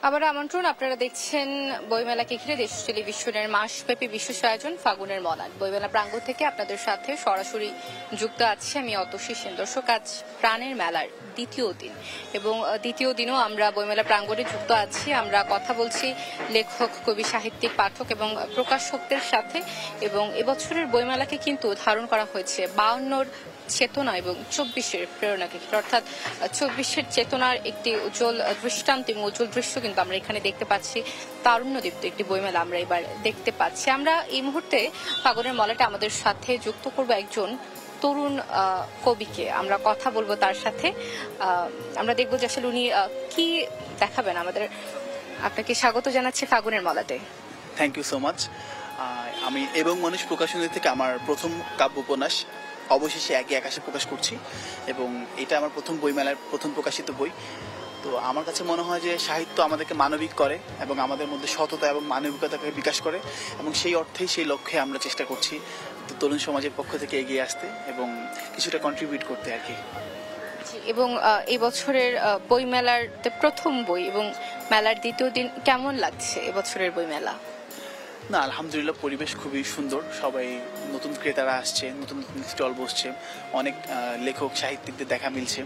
আবার আমন্ত্রণ, আপনারা দেখছেন বইমেলাকে ঘিরে দেশ টেলিভিশনের মাসব্যাপী বিশেষ আয়োজন ফাগুনের মলাট। বইমেলা প্রাঙ্গণ থেকে আপনাদের সাথে সরাসরি যুক্ত আছে আমি অতসী সেন। দর্শক, আজ প্রাণের মেলার দ্বিতীয় দিন, এবং দ্বিতীয় দিনও আমরা বইমেলা প্রাঙ্গণে যুক্ত আছি। আমরা কথা বলছি লেখক, কবি, সাহিত্যিক, পাঠক এবং প্রকাশকদের সাথে। এবং এবছরের বইমেলাকে কিন্তু ধারণ করা হয়েছে 52-র চেতনা এবং 24-এর প্রেরণাকে, অর্থাৎ 24-এর চেতনার একটি উজ্জ্বল দৃষ্টান্ত এবং উজ্জ্বল দৃশ্য কিন্তু আমরা এখানে দেখতে পাচ্ছি। তারুণ্যদীপ্ত একটি বইমেলা আমরা এবার দেখতে পাচ্ছি। আমরা এই মুহূর্তে ফাগুনের মলাটে আমাদের সাথে যুক্ত করব একজন তরুণ কবিকে আমরা কথা বলবো তার সাথে। আমরা দেখবো যে আসলে উনি কি দেখাবেন আমাদের। আপনাকে স্বাগত জানাচ্ছি ফাগুনের মলাতে। Thank you so much. আমি এবং মানুষ প্রকাশনী থেকে আমার প্রথম কাব্য উপন্যাস অবশেষে একই আকাশে প্রকাশ করছি, এবং এটা আমার প্রথম বইমেলার প্রথম প্রকাশিত বই। তো আমার কাছে মনে হয় যে সাহিত্য আমাদেরকে মানবিক করে এবং আমাদের মধ্যে সততা এবং মানবিকতাকে বিকাশ করে, এবং সেই অর্থেই সেই লক্ষ্যে আমরা চেষ্টা করছি তরুণ সমাজের পক্ষ থেকে এগিয়ে আসতে এবং কিছুটা কন্ট্রিবিউট করতে আর কি। এবং এই বছরের বইমেলার প্রথম বই এবং মেলার দ্বিতীয় দিন কেমন লাগছে এবছরের বইমেলা? না, আলহামদুলিল্লাহ, পরিবেশ খুবই সুন্দর। সবাই নতুন ক্রেতারা আসছে, নতুন নতুন স্টল বসছে, অনেক লেখক সাহিত্যিকদের দেখা মিলছে,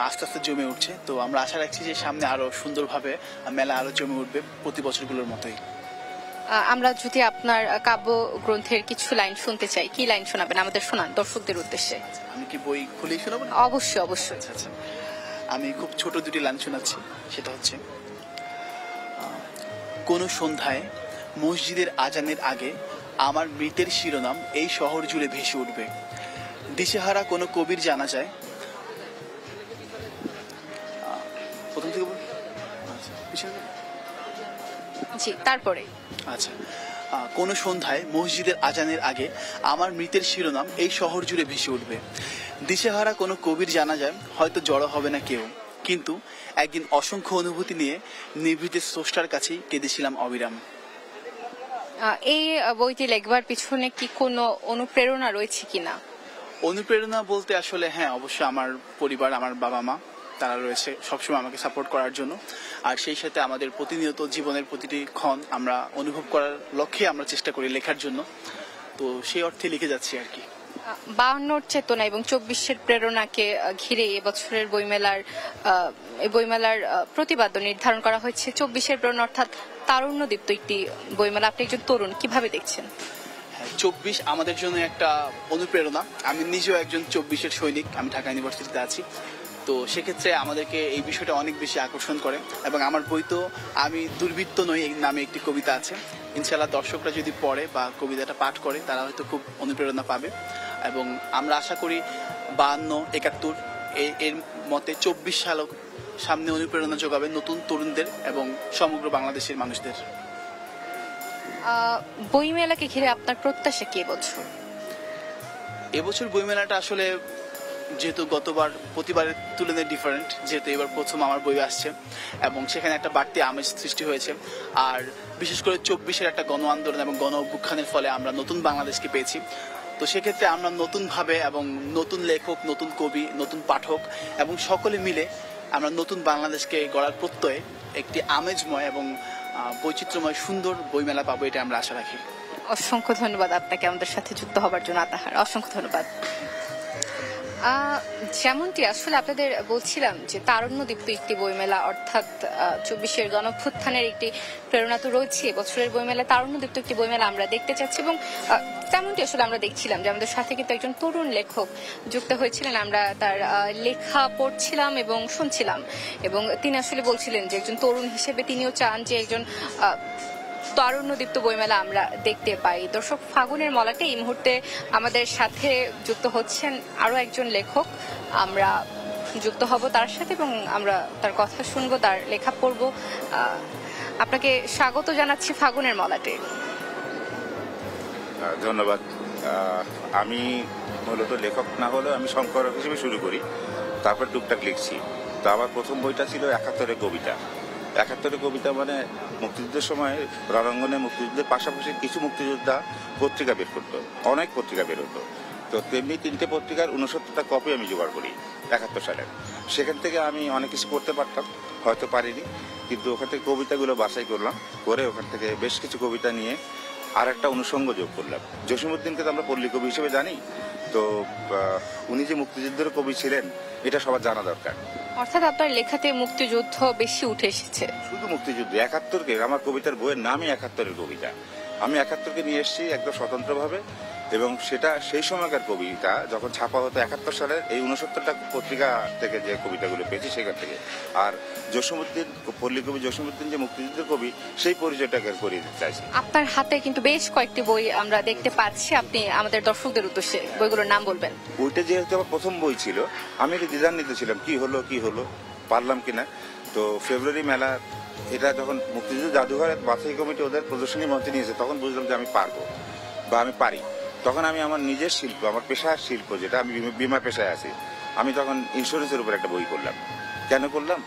আস্তে আস্তে জমে উঠছে। তো আমরা আশা রাখছি যে সামনে আরো সুন্দরভাবে মেলা আরো জমে উঠবে প্রতি বছরগুলোর মতোই। আমরা যদি আপনার কাব্য গ্রন্থের কিছু লাইন শুনতে চাই, কি লাইন শোনাবেন আমাদের, শোনান দর্শকদের উদ্দেশ্যে। আমি কি বই খুলেই শোনাবো না? অবশ্যই অবশ্যই। আচ্ছা আচ্ছা, আমি খুব ছোট দুটি লাইন শোনাচ্ছি। সেটা হচ্ছে, কোন সন্ধ্যায় মসজিদের আজানের আগে আমার মৃতের শিরোনাম এই শহর জুড়ে ভেসে উঠবে। দিশেহারা কোনো কবির জানা যায়। প্রথম থেকে জি, তারপরে। আচ্ছা, কোন সন্ধ্যায় মসজিদের আজানের আগে আমার মৃতের শিরোনাম এই শহর জুড়ে ভেসে উঠবে। দিশেহারা কোনো কবির জানা যায় হয়তো জড়ো হবে না কেউ, কিন্তু একদিন অসংখ্য অনুভূতি নিয়ে নিভৃতের স্রষ্টার কাছেই কেঁদেছিলাম অবিরাম। এই বইটি লেখবার পিছনে কি কোনো অনুপ্রেরণা রয়েছে কিনা? অনুপ্রেরণা বলতে আসলে হ্যাঁ, অবশ্যই আমার পরিবার, আমার বাবা মা, তারা রয়েছে সবসময় আমাকে সাপোর্ট করার জন্য। আর সেই সাথে আমাদের প্রতিনিয়ত জীবনের প্রতিটি ক্ষণ আমরা অনুভব করার লক্ষ্যে আমরা চেষ্টা করি লেখার জন্য। তো সেই অর্থে লিখে যাচ্ছি আর কি। 52 চেতনা এবং 24-এর প্রেরণাকে ঘিরে এবছরের বইমেলার প্রতিপাদ্য নির্ধারণ করা হয়েছে 24-এর প্রেরণা, অর্থাৎ তারুণ্য দীপ্ত একটি বইমেলা। আপনি একজন তরুণ, কিভাবে দেখছেন? 24 আমাদের জন্য একটা অনুপ্রেরণা। আমি নিজেও একজন 24-এর সৈনিক, আমি ঢাকা ইউনিভার্সিটিতে আছি। তো সেক্ষেত্রে আমাদেরকে এই বিষয়টা অনেক বেশি আকর্ষণ করে, এবং আমার বই তো আমি দুর্বৃত্ত নই এই নামে একটি কবিতা আছে। ইনশাআল্লাহ দর্শকরা যদি পড়ে বা কবিতাটা পাঠ করে তারা হয়তো খুব অনুপ্রেরণা পাবে, এবং আমরা আশা করি 52, 71 এর মতে 24 সালও সামনে অনুপ্রেরণা যোগাবে নতুন তরুণদের এবং সমগ্র বাংলাদেশের মানুষদের। বইমেলাকে ঘিরে আপনার প্রত্যাশা কি এবছর? এবছর বইমেলাটা আসলে যেহেতু গতবার প্রতিবারের তুলনায় ডিফারেন্ট, যেহেতু এবার প্রথম আমার বই আসছে এবং সেখানে একটা বাড়তি আমেজ সৃষ্টি হয়েছে। আর বিশেষ করে 24-এর একটা গণ আন্দোলন এবং গণ অভ্যুত্থানের ফলে আমরা নতুন বাংলাদেশকে পেয়েছি। তো সেক্ষেত্রে আমরা নতুনভাবে এবং নতুন লেখক, নতুন কবি, নতুন পাঠক এবং সকলে মিলে আমরা নতুন বাংলাদেশকে গড়ার প্রত্যয়ে একটি আমেজময় এবং বৈচিত্র্যময় সুন্দর বইমেলা পাবো, এটা আমরা আশা রাখি। অসংখ্য ধন্যবাদ আপনাকে আমাদের সাথে যুক্ত হবার জন্য আতাহার, অসংখ্য ধন্যবাদ। যেমনটি আসলে আপনাদের বলছিলাম যে তারুণ্য দীপ্ত একটি বইমেলা, অর্থাৎ 24-এর গণঅভ্যুত্থানের একটি প্রেরণা তো রয়েছে। বছরের বইমেলা তারুণ্য দীপ্ত একটি বইমেলা আমরা দেখতে চাচ্ছি, এবং তেমনটি আসলে আমরা দেখছিলাম যে আমাদের সাথে কিন্তু একজন তরুণ লেখক যুক্ত হয়েছিলেন। আমরা তার লেখা পড়ছিলাম এবং শুনছিলাম, এবং তিনি আসলে বলছিলেন যে একজন তরুণ হিসেবে তিনিও চান যে একজন তারুণ্য দীপ্ত বইমেলা আমরা দেখতে পাই। দর্শক, ফাগুনের মলাতে এই মুহূর্তে আমাদের সাথে যুক্ত হচ্ছেন আরো একজন লেখক। আমরা যুক্ত হব তার সাথে এবং আমরা তার কথা শুনবো, তার লেখা পড়বো। আপনাকে স্বাগত জানাচ্ছি ফাগুনের মলাতে। ধন্যবাদ। আমি মূলত লেখক না হলেও আমি সংকলক হিসেবে শুরু করি, তারপর টুকটাক লিখছি। তো আমার প্রথম বইটা ছিল 71-এর কবিতা। 71-এর কবিতা মানে মুক্তিযুদ্ধের সময় রণাঙ্গনে মুক্তিযুদ্ধের পাশাপাশি কিছু মুক্তিযোদ্ধা পত্রিকা বের করতো, অনেক পত্রিকা বের হতো। তো তেমনি 3টে পত্রিকার 69টা কপি আমি জোগাড় করি 71 সালে। সেখান থেকে আমি অনেক কিছু করতে পারতাম, হয়তো পারিনি, কিন্তু ওখান থেকে কবিতাগুলো বাছাই করলাম, করে ওখান থেকে বেশ কিছু কবিতা নিয়ে আর একটা অনুষঙ্গ যোগ করলাম। জসীমউদ্দিনকে তো আমরা পল্লী কবি হিসেবে জানি, তো উনি যে মুক্তিযুদ্ধের কবি ছিলেন এটা সবার জানা দরকার। অর্থাৎ আপনার লেখাতে মুক্তিযুদ্ধ বেশি উঠে এসেছে। শুধু মুক্তিযুদ্ধ, 71-কে, আমার কবিতার বইয়ের নামই 71-এর কবিতা। আমি 71-কে নিয়ে এসেছি একদম স্বতন্ত্রভাবে, এবং সেটা সেই সময়কার কবিতা যখন ছাপা হতো 71 সালের এই 69টা পত্রিকা থেকে যে কবিতাগুলো পেয়েছি সেখান থেকে। আর জসীমউদ্দিন, পল্লী কবি জসীমউদ্দিন যে মুক্তিযুদ্ধের কবি, সেই পরিচয়টাকে করিয়ে দিতে চাইছি। আপনার হাতে কিন্তু বেশ কয়েকটি বই আমরা দেখতে পাচ্ছি, আপনি আমাদের দর্শকদের উদ্দেশ্যে বইগুলোর নাম বলবেন। বইটা যেহেতু আমার প্রথম বই ছিল, আমি একটু দ্বিধান্বিত ছিলাম কি হলো পারলাম কিনা। তো ফেব্রুয়ারি মেলা এটা যখন মুক্তিযুদ্ধ জাদুঘরের বাছাই কমিটি ওদের প্রদর্শনী মঞ্চে নিয়েছে, তখন বুঝলাম যে আমি পারবো বা আমি পারি। তখন আমি আমার নিজের শিল্প, আমার পেশার শিল্প যেটা, আমি বিমা পেশায় আছি, আমি তখন ইন্স্যুরেন্সের উপর একটা বই করলাম। কেন করলাম?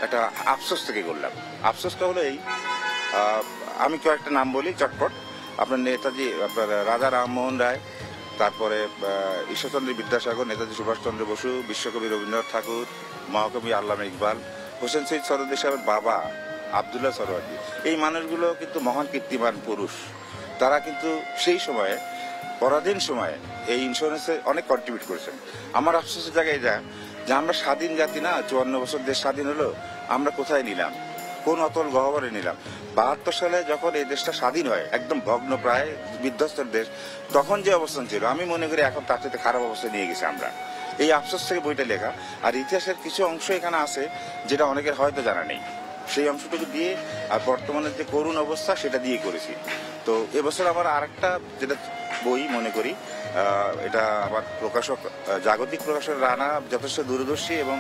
একটা আফসোস থেকে করলাম। আফসোসটা হলো এই, আমি কয়েকটা নাম বলি চটপট। আপনার নেতাজি, আপনার রাজা রামমোহন রায়, তারপরে ঈশ্বরচন্দ্র বিদ্যাসাগর, নেতাজি সুভাষচন্দ্র বসু, বিশ্বকবি রবীন্দ্রনাথ ঠাকুর, মহাকবি আল্লামা ইকবাল, হোসেন শহীদ সরোয়ার্দী সাহেবের বাবা আবদুল্লাহ সরোয়ার্দী। এই মানুষগুলো কিন্তু মহান কীর্তিমান পুরুষ। তারা কিন্তু সেই সময়ে, পরাধীন সময়ে এই ইন্স্যুরেন্সে অনেক কন্ট্রিবিউট করেছেন। আমার আফসোসের জায়গায় এটা যে আমরা স্বাধীন জাতি না, 54 বছর দেশ স্বাধীন হলো, আমরা কোথায় নিলাম, কোন অতল গহ্বরে নিলাম? 72 সালে যখন এই দেশটা স্বাধীন হয়, একদম ভগ্ন প্রায় বিধ্বস্তের দেশ, তখন যে অবস্থান ছিল, আমি মনে করি এখন তার সাথে খারাপ অবস্থায় নিয়ে গেছি আমরা। এই আফসোস থেকে বইটা লেখা। আর ইতিহাসের কিছু অংশ এখানে আছে যেটা অনেকের হয়তো জানা নেই, সেই অংশটুকু দিয়ে, আর বর্তমানের যে করুণ অবস্থা সেটা দিয়ে করেছি। তো এবছর আমার আরেকটা যেটা বই মনে করি, এটা আমার প্রকাশক, জাগতিক প্রকাশক রানা যথেষ্ট দূরদর্শী এবং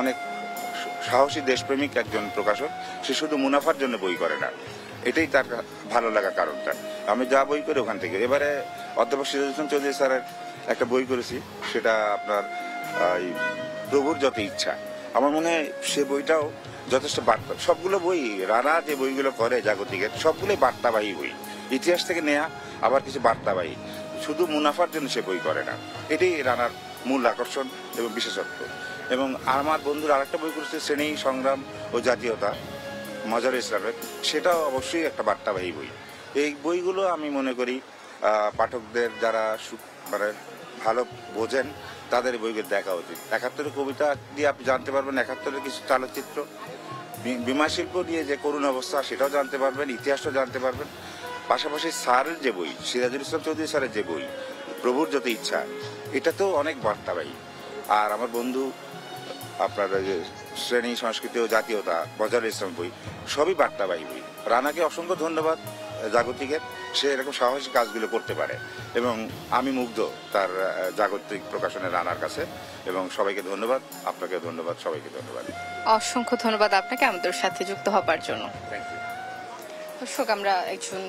অনেক সাহসী দেশপ্রেমিক একজন প্রকাশক। সে শুধু মুনাফার জন্য বই করে না, এটাই তার ভালো লাগার কারণটা। আমি যা বই করি ওখান থেকে। এবারে অধ্যাপক সিরাজুল ইসলাম চৌধুরী স্যারের একটা বই করেছি, সেটা আপনার প্রভুর যত ইচ্ছা। আমার মনে হয় সে বইটাও যথেষ্ট বার্তা। সবগুলো বই, রানা যে বইগুলো করে জাগতিকের, সবগুলোই বার্তাবাহী বই, ইতিহাস থেকে নেয়া, আবার কিছু বার্তাবাহী। শুধু মুনাফার জন্য সে বই করে না, এটাই রানার মূল আকর্ষণ এবং বিশেষত্ব। এবং আমার বন্ধুর আরেকটা বই করেছে, শ্রেণী সংগ্রাম ও জাতীয়তা, মজারুল ইসলামের, সেটাও অবশ্যই একটা বার্তাবাহী বই। এই বইগুলো আমি মনে করি পাঠকদের যারা মানে ভালো বোঝেন তাদের বইগুলো দেখা উচিত। 71 কবিতা দিয়ে আপনি জানতে পারবেন 71 কিছু চালচিত্র, বিমা শিল্প নিয়ে যে করুণ অবস্থা সেটাও জানতে পারবেন, ইতিহাসটাও জানতে পারবেন। পাশাপাশি স্যারের যে বই, সিরাজুল ইসলাম চৌধুরী স্যারের যে বই প্রভুর যত ইচ্ছা, এটাতেও অনেক বার্তাবাহী। আর আমার বন্ধু আপনার যে শ্রেণী সংস্কৃতি ও জাতীয়তা, মজারুল ইসলাম বই, সবই বার্তাবাহী বই। রানাকে অসংখ্য ধন্যবাদ জাগতিকের, সে এরকম সাহসী কাজগুলো করতে পারে এবং আমি মুগ্ধ তার জাগতিক প্রকাশনের রানার কাছে। এবং সবাইকে ধন্যবাদ, আপনাকে ধন্যবাদ, সবাইকে ধন্যবাদ। অসংখ্য ধন্যবাদ আপনাকে আমাদের সাথে যুক্ত হবার জন্য। Thank you. দর্শক, আমরা একজন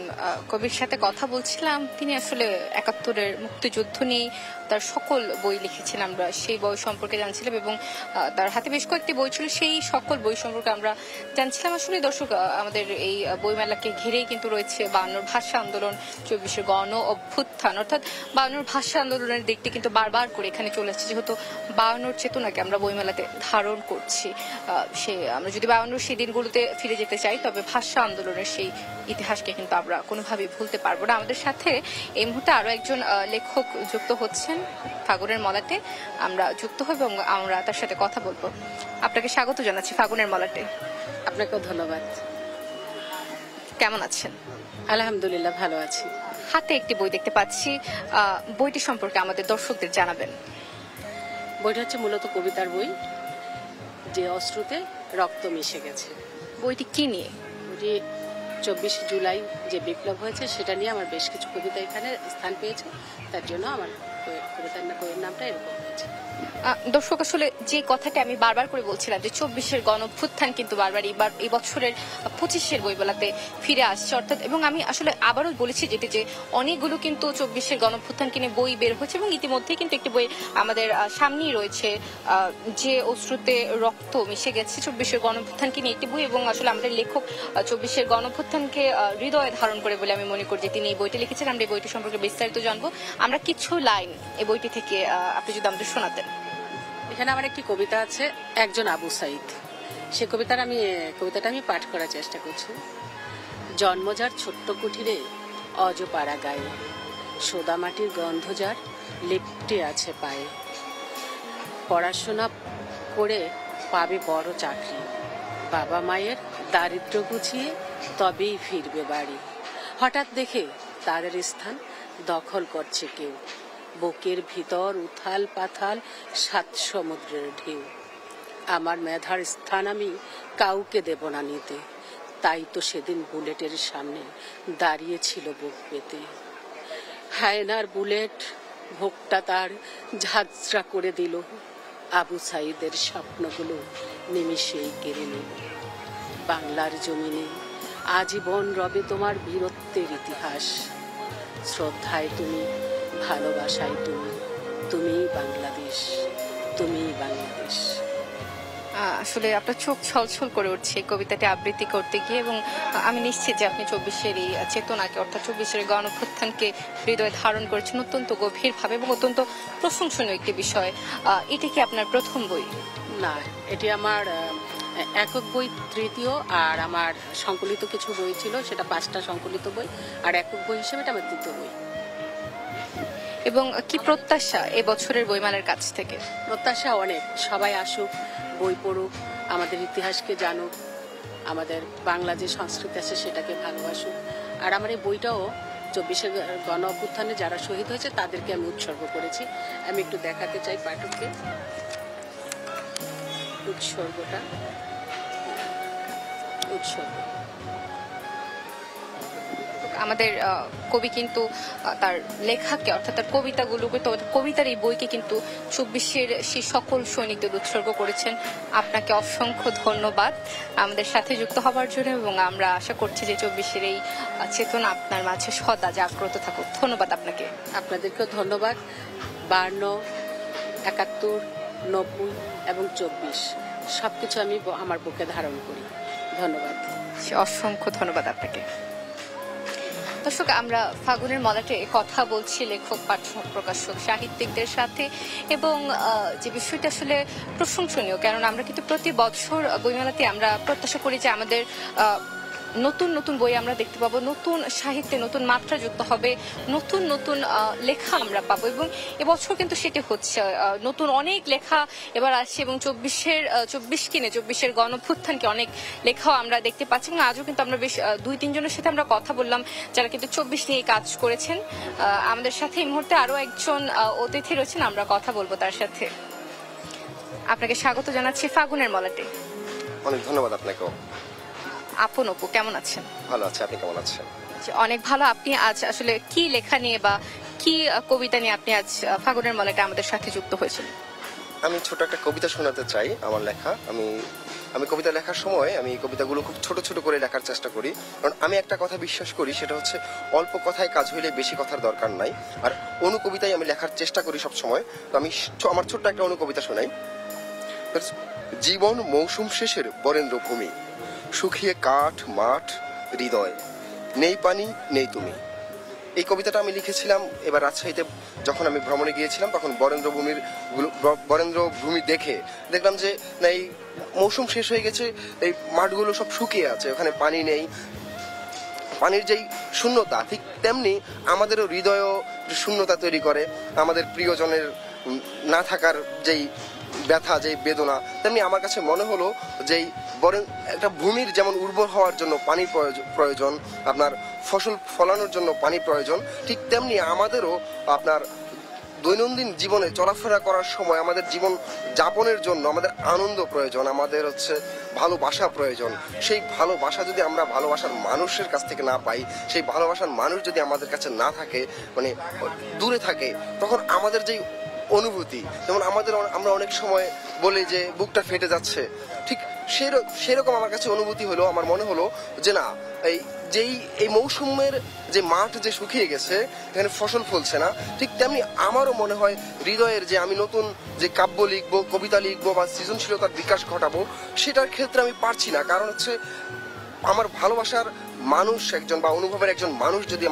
কবির সাথে কথা বলছিলাম, তিনি আসলে 71-এর মুক্তিযুদ্ধ নিয়ে তার সকল বই লিখেছেন। আমরা সেই বই সম্পর্কে জানছিলাম এবং তার হাতে বেশ কয়েকটি বই ছিল, সেই সকল বই সম্পর্কে আমরা জানছিলাম। আসলে দর্শক, আমাদের এই বইমেলাকে ঘিরেই কিন্তু রয়েছে 52 ভাষা আন্দোলন, 24-এর গণ অভ্যুত্থান, অর্থাৎ 52 ভাষা আন্দোলনের দিকটি কিন্তু বারবার করে এখানে চলে আসছে, যেহেতু 52 চেতনাকে আমরা বইমেলাতে ধারণ করছি। আমরা যদি 52 সেই দিনগুলোতে ফিরে যেতে চাই, তবে ভাষা আন্দোলনের সেই ইতিহাসকে কিন্তু আমরা কোনোভাবেই ভুলতে পারবো না। আমাদের সাথে এই মুহূর্তে আরো একজন লেখক যুক্ত হচ্ছেন ফাগুনের মলাটে, আমরা যুক্ত হব এবং আমরা তার সাথে কথা বলবো। আপনাকে স্বাগত জানাচ্ছি ফাগুনের মলাটে। আপনাকেও ধন্যবাদ। কেমন আছেন? আলহামদুলিল্লাহ, ভালো আছি। হাতে একটি বই দেখতে পাচ্ছি, বইটি সম্পর্কে আমাদের দর্শকদের জানাবেন। বইটা হচ্ছে মূলত কবিতার বই, যে অশ্রুতে রক্ত মিশে গেছে। বইটি কি নিয়ে? বইটি 24 জুলাই যে বিপ্লব হয়েছে সেটা নিয়ে আমার বেশ কিছু কবিতা এখানে স্থান পেয়েছে, তার জন্য আমার কবিতার বইয়ের নামটা এরকম হয়েছে। দর্শক, আসলে যে কথাটা আমি বারবার করে বলছিলাম যে 24-এর গণ অভ্যুত্থান কিন্তু বারবার এই বছরের 25-এর বইমেলাতে ফিরে আসছে, অর্থাৎ, এবং আমি আসলে আবারও বলেছি যেটি যে অনেকগুলো কিন্তু 24-এর গণ অভ্যুত্থানকে নিয়ে বই বের হচ্ছে এবং ইতিমধ্যেই কিন্তু একটি বই আমাদের সামনেই রয়েছে, যে অশ্রুতে রক্ত মিশে গেছে, 24-এর গণ অভ্যুত্থানকে নিয়ে একটি বই। এবং আসলে আমাদের লেখক 24-এর গণ অভ্যুত্থানকে হৃদয়ে ধারণ করে বলে আমি মনে করি যে তিনি এই বইটি লিখেছেন। আমরা এই বইটি সম্পর্কে বিস্তারিত জানবো। আমরা কিছু লাইন এই বইটি থেকে আপনি যদি আমাদের শোনাতেন। এখানে আমার একটি কবিতা আছে, একজন আবু সাইদ। সে কবিতাটা আমি পাঠ করার চেষ্টা করছি। জন্মজার ছোট্ট কুঠিরে অজপাড়া গায়ে, সোদা মাটির গন্ধ যার লেপ্টে আছে পায়ে, পড়াশোনা করে পাবে বড় চাকরি, বাবা মায়ের দারিদ্র্য গুছিয়ে তবেই ফিরবে বাড়ি। হঠাৎ দেখে তাদের স্থান দখল করছে কেউ, বুকের ভিতর উথাল পাথাল 7 সমুদ্রের ঢেউ। আমার মেধার স্থান আমি কাউকে দেব না নিতে, তাই তো সেদিন বুলেটের সামনে দাঁড়িয়েছিল বুক পেতে। হায়নার বুলেট ভোগটা তার ঝাঁঝরা করে দিল, আবু সাইদের স্বপ্নগুলো নিমিষেই কেড়ে নিল। বাংলার জমিনে আজীবন রবে তোমার বীরত্বের ইতিহাস। শ্রদ্ধায় তুমি, ভালোবাসায় তুমি, তুমিই বাংলাদেশ, তুমিই বাংলাদেশ। আসলে আপনার চোখ ছলছল করে উঠছে এই কবিতাটি আবৃত্তি করতে গিয়ে, এবং আমি নিশ্চিত যে আপনি 24-এর এই চেতনাকে, অর্থাৎ 24-এর গণঅভ্যুত্থানকে হৃদয়ে ধারণ করেছেন অত্যন্ত গভীরভাবে এবং অত্যন্ত প্রশংসনীয় একটি বিষয়। এটা কি আপনার প্রথম বই? না, এটি আমার একক বই, তৃতীয়। আর আমার সংকলিত কিছু বই ছিল, সেটা 5টা সংকলিত বই, আর একক বই হিসেবে এটা আমার তৃতীয় বই। এবং কি প্রত্যাশা এবছরের বইমেলার কাছ থেকে? প্রত্যাশা অনেক, সবাই আসুক, বই পড়ুক, আমাদের ইতিহাসকে জানুক, আমাদের বাংলা যে সংস্কৃতি আছে সেটাকে ভালোবাসুক। আর আমার এই বইটাও 24-এর গণ অভ্যুত্থানে যারা শহীদ হয়েছে তাদেরকে আমি উৎসর্গ করেছি। আমি একটু দেখাতে চাই পাঠককে উৎসর্গটা। উৎসর্গ আমাদের কবি কিন্তু তার লেখাকে, অর্থাৎ তার কবিতাগুলোকে, কবিতার এই বইকে কিন্তু 24-এর সেই সকল সৈনিকদের উৎসর্গ করেছেন। আপনাকে অসংখ্য ধন্যবাদ আমাদের সাথে যুক্ত হবার জন্য, এবং আমরা আশা করছি যে 24-এর এই চেতনা আপনার মাঝে সদা জাগ্রত থাকুক। ধন্যবাদ আপনাকে। আপনাদেরকেও ধন্যবাদ। 52, 71, 90 এবং 24 সবকিছু আমি আমার বুকে ধারণ করি। ধন্যবাদ, অসংখ্য ধন্যবাদ আপনাকে। দর্শক, আমরা ফাগুনের মলাটে কথা বলছি লেখক, পাঠক, প্রকাশক, সাহিত্যিকদের সাথে, এবং যে বিষয়টা আসলে প্রশংসনীয়, কারণ আমরা কিন্তু প্রতি বছর বইমেলাতে আমরা প্রত্যাশা করি যে আমাদের নতুন নতুন বই আমরা দেখতে পাবো, নতুন সাহিত্যে নতুন মাত্রা যুক্ত হবে, নতুন নতুন লেখা আমরা পাবো, এবং এবছর কিন্তু সেটি হচ্ছে। নতুন অনেক লেখা এবার আসছে, এবং 24-এর গণঅভ্যুত্থানকে অনেক লেখাও আমরা দেখতে পাচ্ছি। এবং আজও কিন্তু আমরা বেশ 2-3 জনের সাথে আমরা কথা বললাম যারা কিন্তু 24 নিয়ে কাজ করেছেন। আমাদের সাথে এই মুহূর্তে আরো একজন অতিথি রয়েছেন, আমরা কথা বলবো তার সাথে। আপনাকে স্বাগত জানাচ্ছি ফাগুনের মলাটে। অনেক ধন্যবাদ আপনাকেও। আপন অপু, কেমন আছেন? ভালো আছে, আপনি কেমন আছেন? অনেক ভালো। আপনি আজ আসলে কি লেখা নিয়ে বা কি কবিতা নিয়ে আপনি আজ ফাগুনের মলাটে আমাদের সাথে যুক্ত হয়েছেন? আমি ছোট একটা কবিতা শোনাতে চাই, আমার লেখা। আমি কবিতা লেখার সময় আমি কবিতাগুলো খুব ছোট ছোট করে লেখার চেষ্টা করি, কারণ আমি একটা কথা বিশ্বাস করি, সেটা হচ্ছে অল্প কথায় কাজ হইলে বেশি কথার দরকার নাই। আর অনুকবিতায় আমি লেখার চেষ্টা করি সব সময়। তো আমি আমার ছোট্ট একটা অনুকবিতা শোনাই। জীবন মৌসুম শেষের বরেন্দ্র ভূমি, শুকিয়ে কাঠ মাঠ হৃদয়, নেই পানি নেই তুমি। এই কবিতাটা আমি লিখেছিলাম এবার রাজশাহীতে যখন আমি ভ্রমণে গিয়েছিলাম, তখন বরেন্দ্র ভূমি দেখলাম যে এই মৌসুম শেষ হয়ে গেছে, এই মাঠগুলো সব শুকিয়ে আছে, ওখানে পানি নেই, পানির যেই শূন্যতা, ঠিক তেমনি আমাদেরও হৃদয়ও শূন্যতা তৈরি করে। আমাদের প্রিয়জনের না থাকার যেই ব্যথা, যেই বেদনা, তেমনি আমার কাছে মনে হলো যে একটা ভূমির যেমন উর্বর হওয়ার জন্য পানি প্রয়োজন, আপনার ফসল ফলানোর জন্য পানি প্রয়োজন, ঠিক তেমনি আমাদেরও আপনার দৈনন্দিন জীবনে চলাফেরা করার সময় আমাদের জীবন যাপনের জন্য আমাদের আনন্দ প্রয়োজন, আমাদের হচ্ছে ভালোবাসা প্রয়োজন। সেই ভালোবাসা যদি আমরা ভালোবাসার মানুষের কাছ থেকে না পাই, সেই ভালোবাসার মানুষ যদি আমাদের কাছে না থাকে, মানে দূরে থাকে, তখন আমাদের যেই অনুভূতি, যেমন আমরা অনেক সময় বলি যে বুকটা ফেটে যাচ্ছে, ঠিক সেরকম আমার কাছে অনুভূতি হলো। আমার মনে হলো যে না, এই মৌসুমের যে মাঠ যে শুকিয়ে গেছে, এখানে ফসল ফলছে না, ঠিক তেমনি আমারও মনে হয় হৃদয়ের যে আমি নতুন যে কাব্য লিখবো, কবিতা লিখবো বা সৃজনশীলতার বিকাশ ঘটাবো, সেটার ক্ষেত্রে আমি পারছি না। কারণ হচ্ছে আমার ভালোবাসার মানুষ একজন বা অনুভবের একজন মানুষ যদি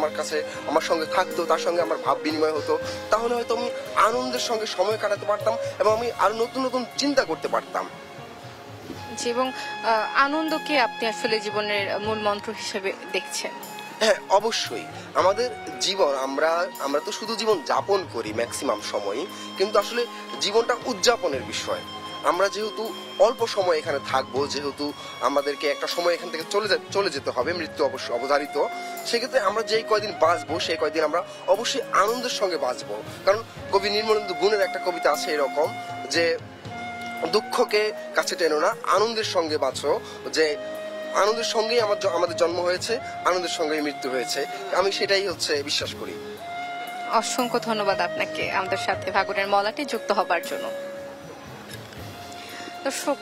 আমার সঙ্গে থাকতো, তার সঙ্গে আমার ভাব বিনিময় হতো, তাহলে হয়তো আমি আনন্দের সঙ্গে সময় কাটাতে পারতাম এবং আমি আরো নতুন নতুন চিন্তা করতে পারতাম। এবং আনন্দকে আপনি আসলে জীবনের মূল মন্ত্র হিসেবে দেখছেন? হ্যাঁ, অবশ্যই। আমাদের জীবন, আমরা তো শুধু জীবন যাপন করি ম্যাক্সিমাম সময়ই, কিন্তু আসলে জীবনটা উদযাপনের বিষয়। আমরা যেহেতু অল্প সময় এখানে থাকবো, যেহেতু আমাদেরকে একটা সময় এখান থেকে চলে যেতে হবে, মৃত্যু অবশ্য অবধারিত, সেক্ষেত্রে আমরা যেই কয়দিন বাঁচবো সেই কয়দিন আমরা অবশ্যই আনন্দের সঙ্গে বাঁচবো। কারণ কবি নির্মলেন্দু গুণের একটা কবিতা আছে এরকম যে দুঃখকে কাছে টেনো না, আনন্দের সঙ্গে বাঁচো, যে আনন্দের সঙ্গেই আমাদের জন্ম হয়েছে, আনন্দের সঙ্গেই মৃত্যু হয়েছে। আমি সেটাই বিশ্বাস করি। অসংখ্য ধন্যবাদ আপনাকে আমাদের সাথে ফাগুনের মলাটে যুক্ত হবার জন্য। দর্শক,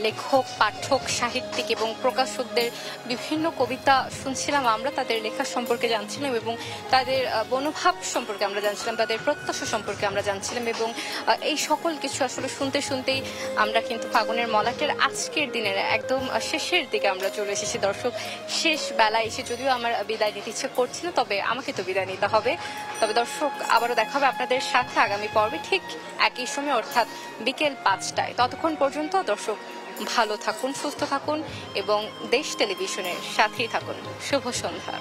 লেখক, পাঠক, সাহিত্যিক এবং প্রকাশকদের বিভিন্ন কবিতা শুনছিলাম আমরা, তাদের লেখা সম্পর্কে জানছিলাম এবং তাদের মনোভাব সম্পর্কে আমরা জানছিলাম, তাদের প্রত্যাশা সম্পর্কে আমরা জানছিলাম এবং এই সকল কিছু আসলে শুনতে শুনতেই আমরা কিন্তু ফাগুনের মলাটের আজকের দিনের একদম শেষের দিকে আমরা চলে এসেছি। দর্শক, শেষ বেলায় এসে যদিও আমার বিদায় নিতে ইচ্ছে করছে না, তবে আমাকে তো বিদায় নিতে হবে। তবে দর্শক, আবারও দেখা হবে আপনাদের সাথে আগামী পর্বে ঠিক একই সময়, অর্থাৎ বিকেল 5টায়। ততক্ষণ পর্যন্ত দর্শক ভালো থাকুন, সুস্থ থাকুন এবং দেশ টেলিভিশনের সাথেই থাকুন। শুভ সন্ধ্যা।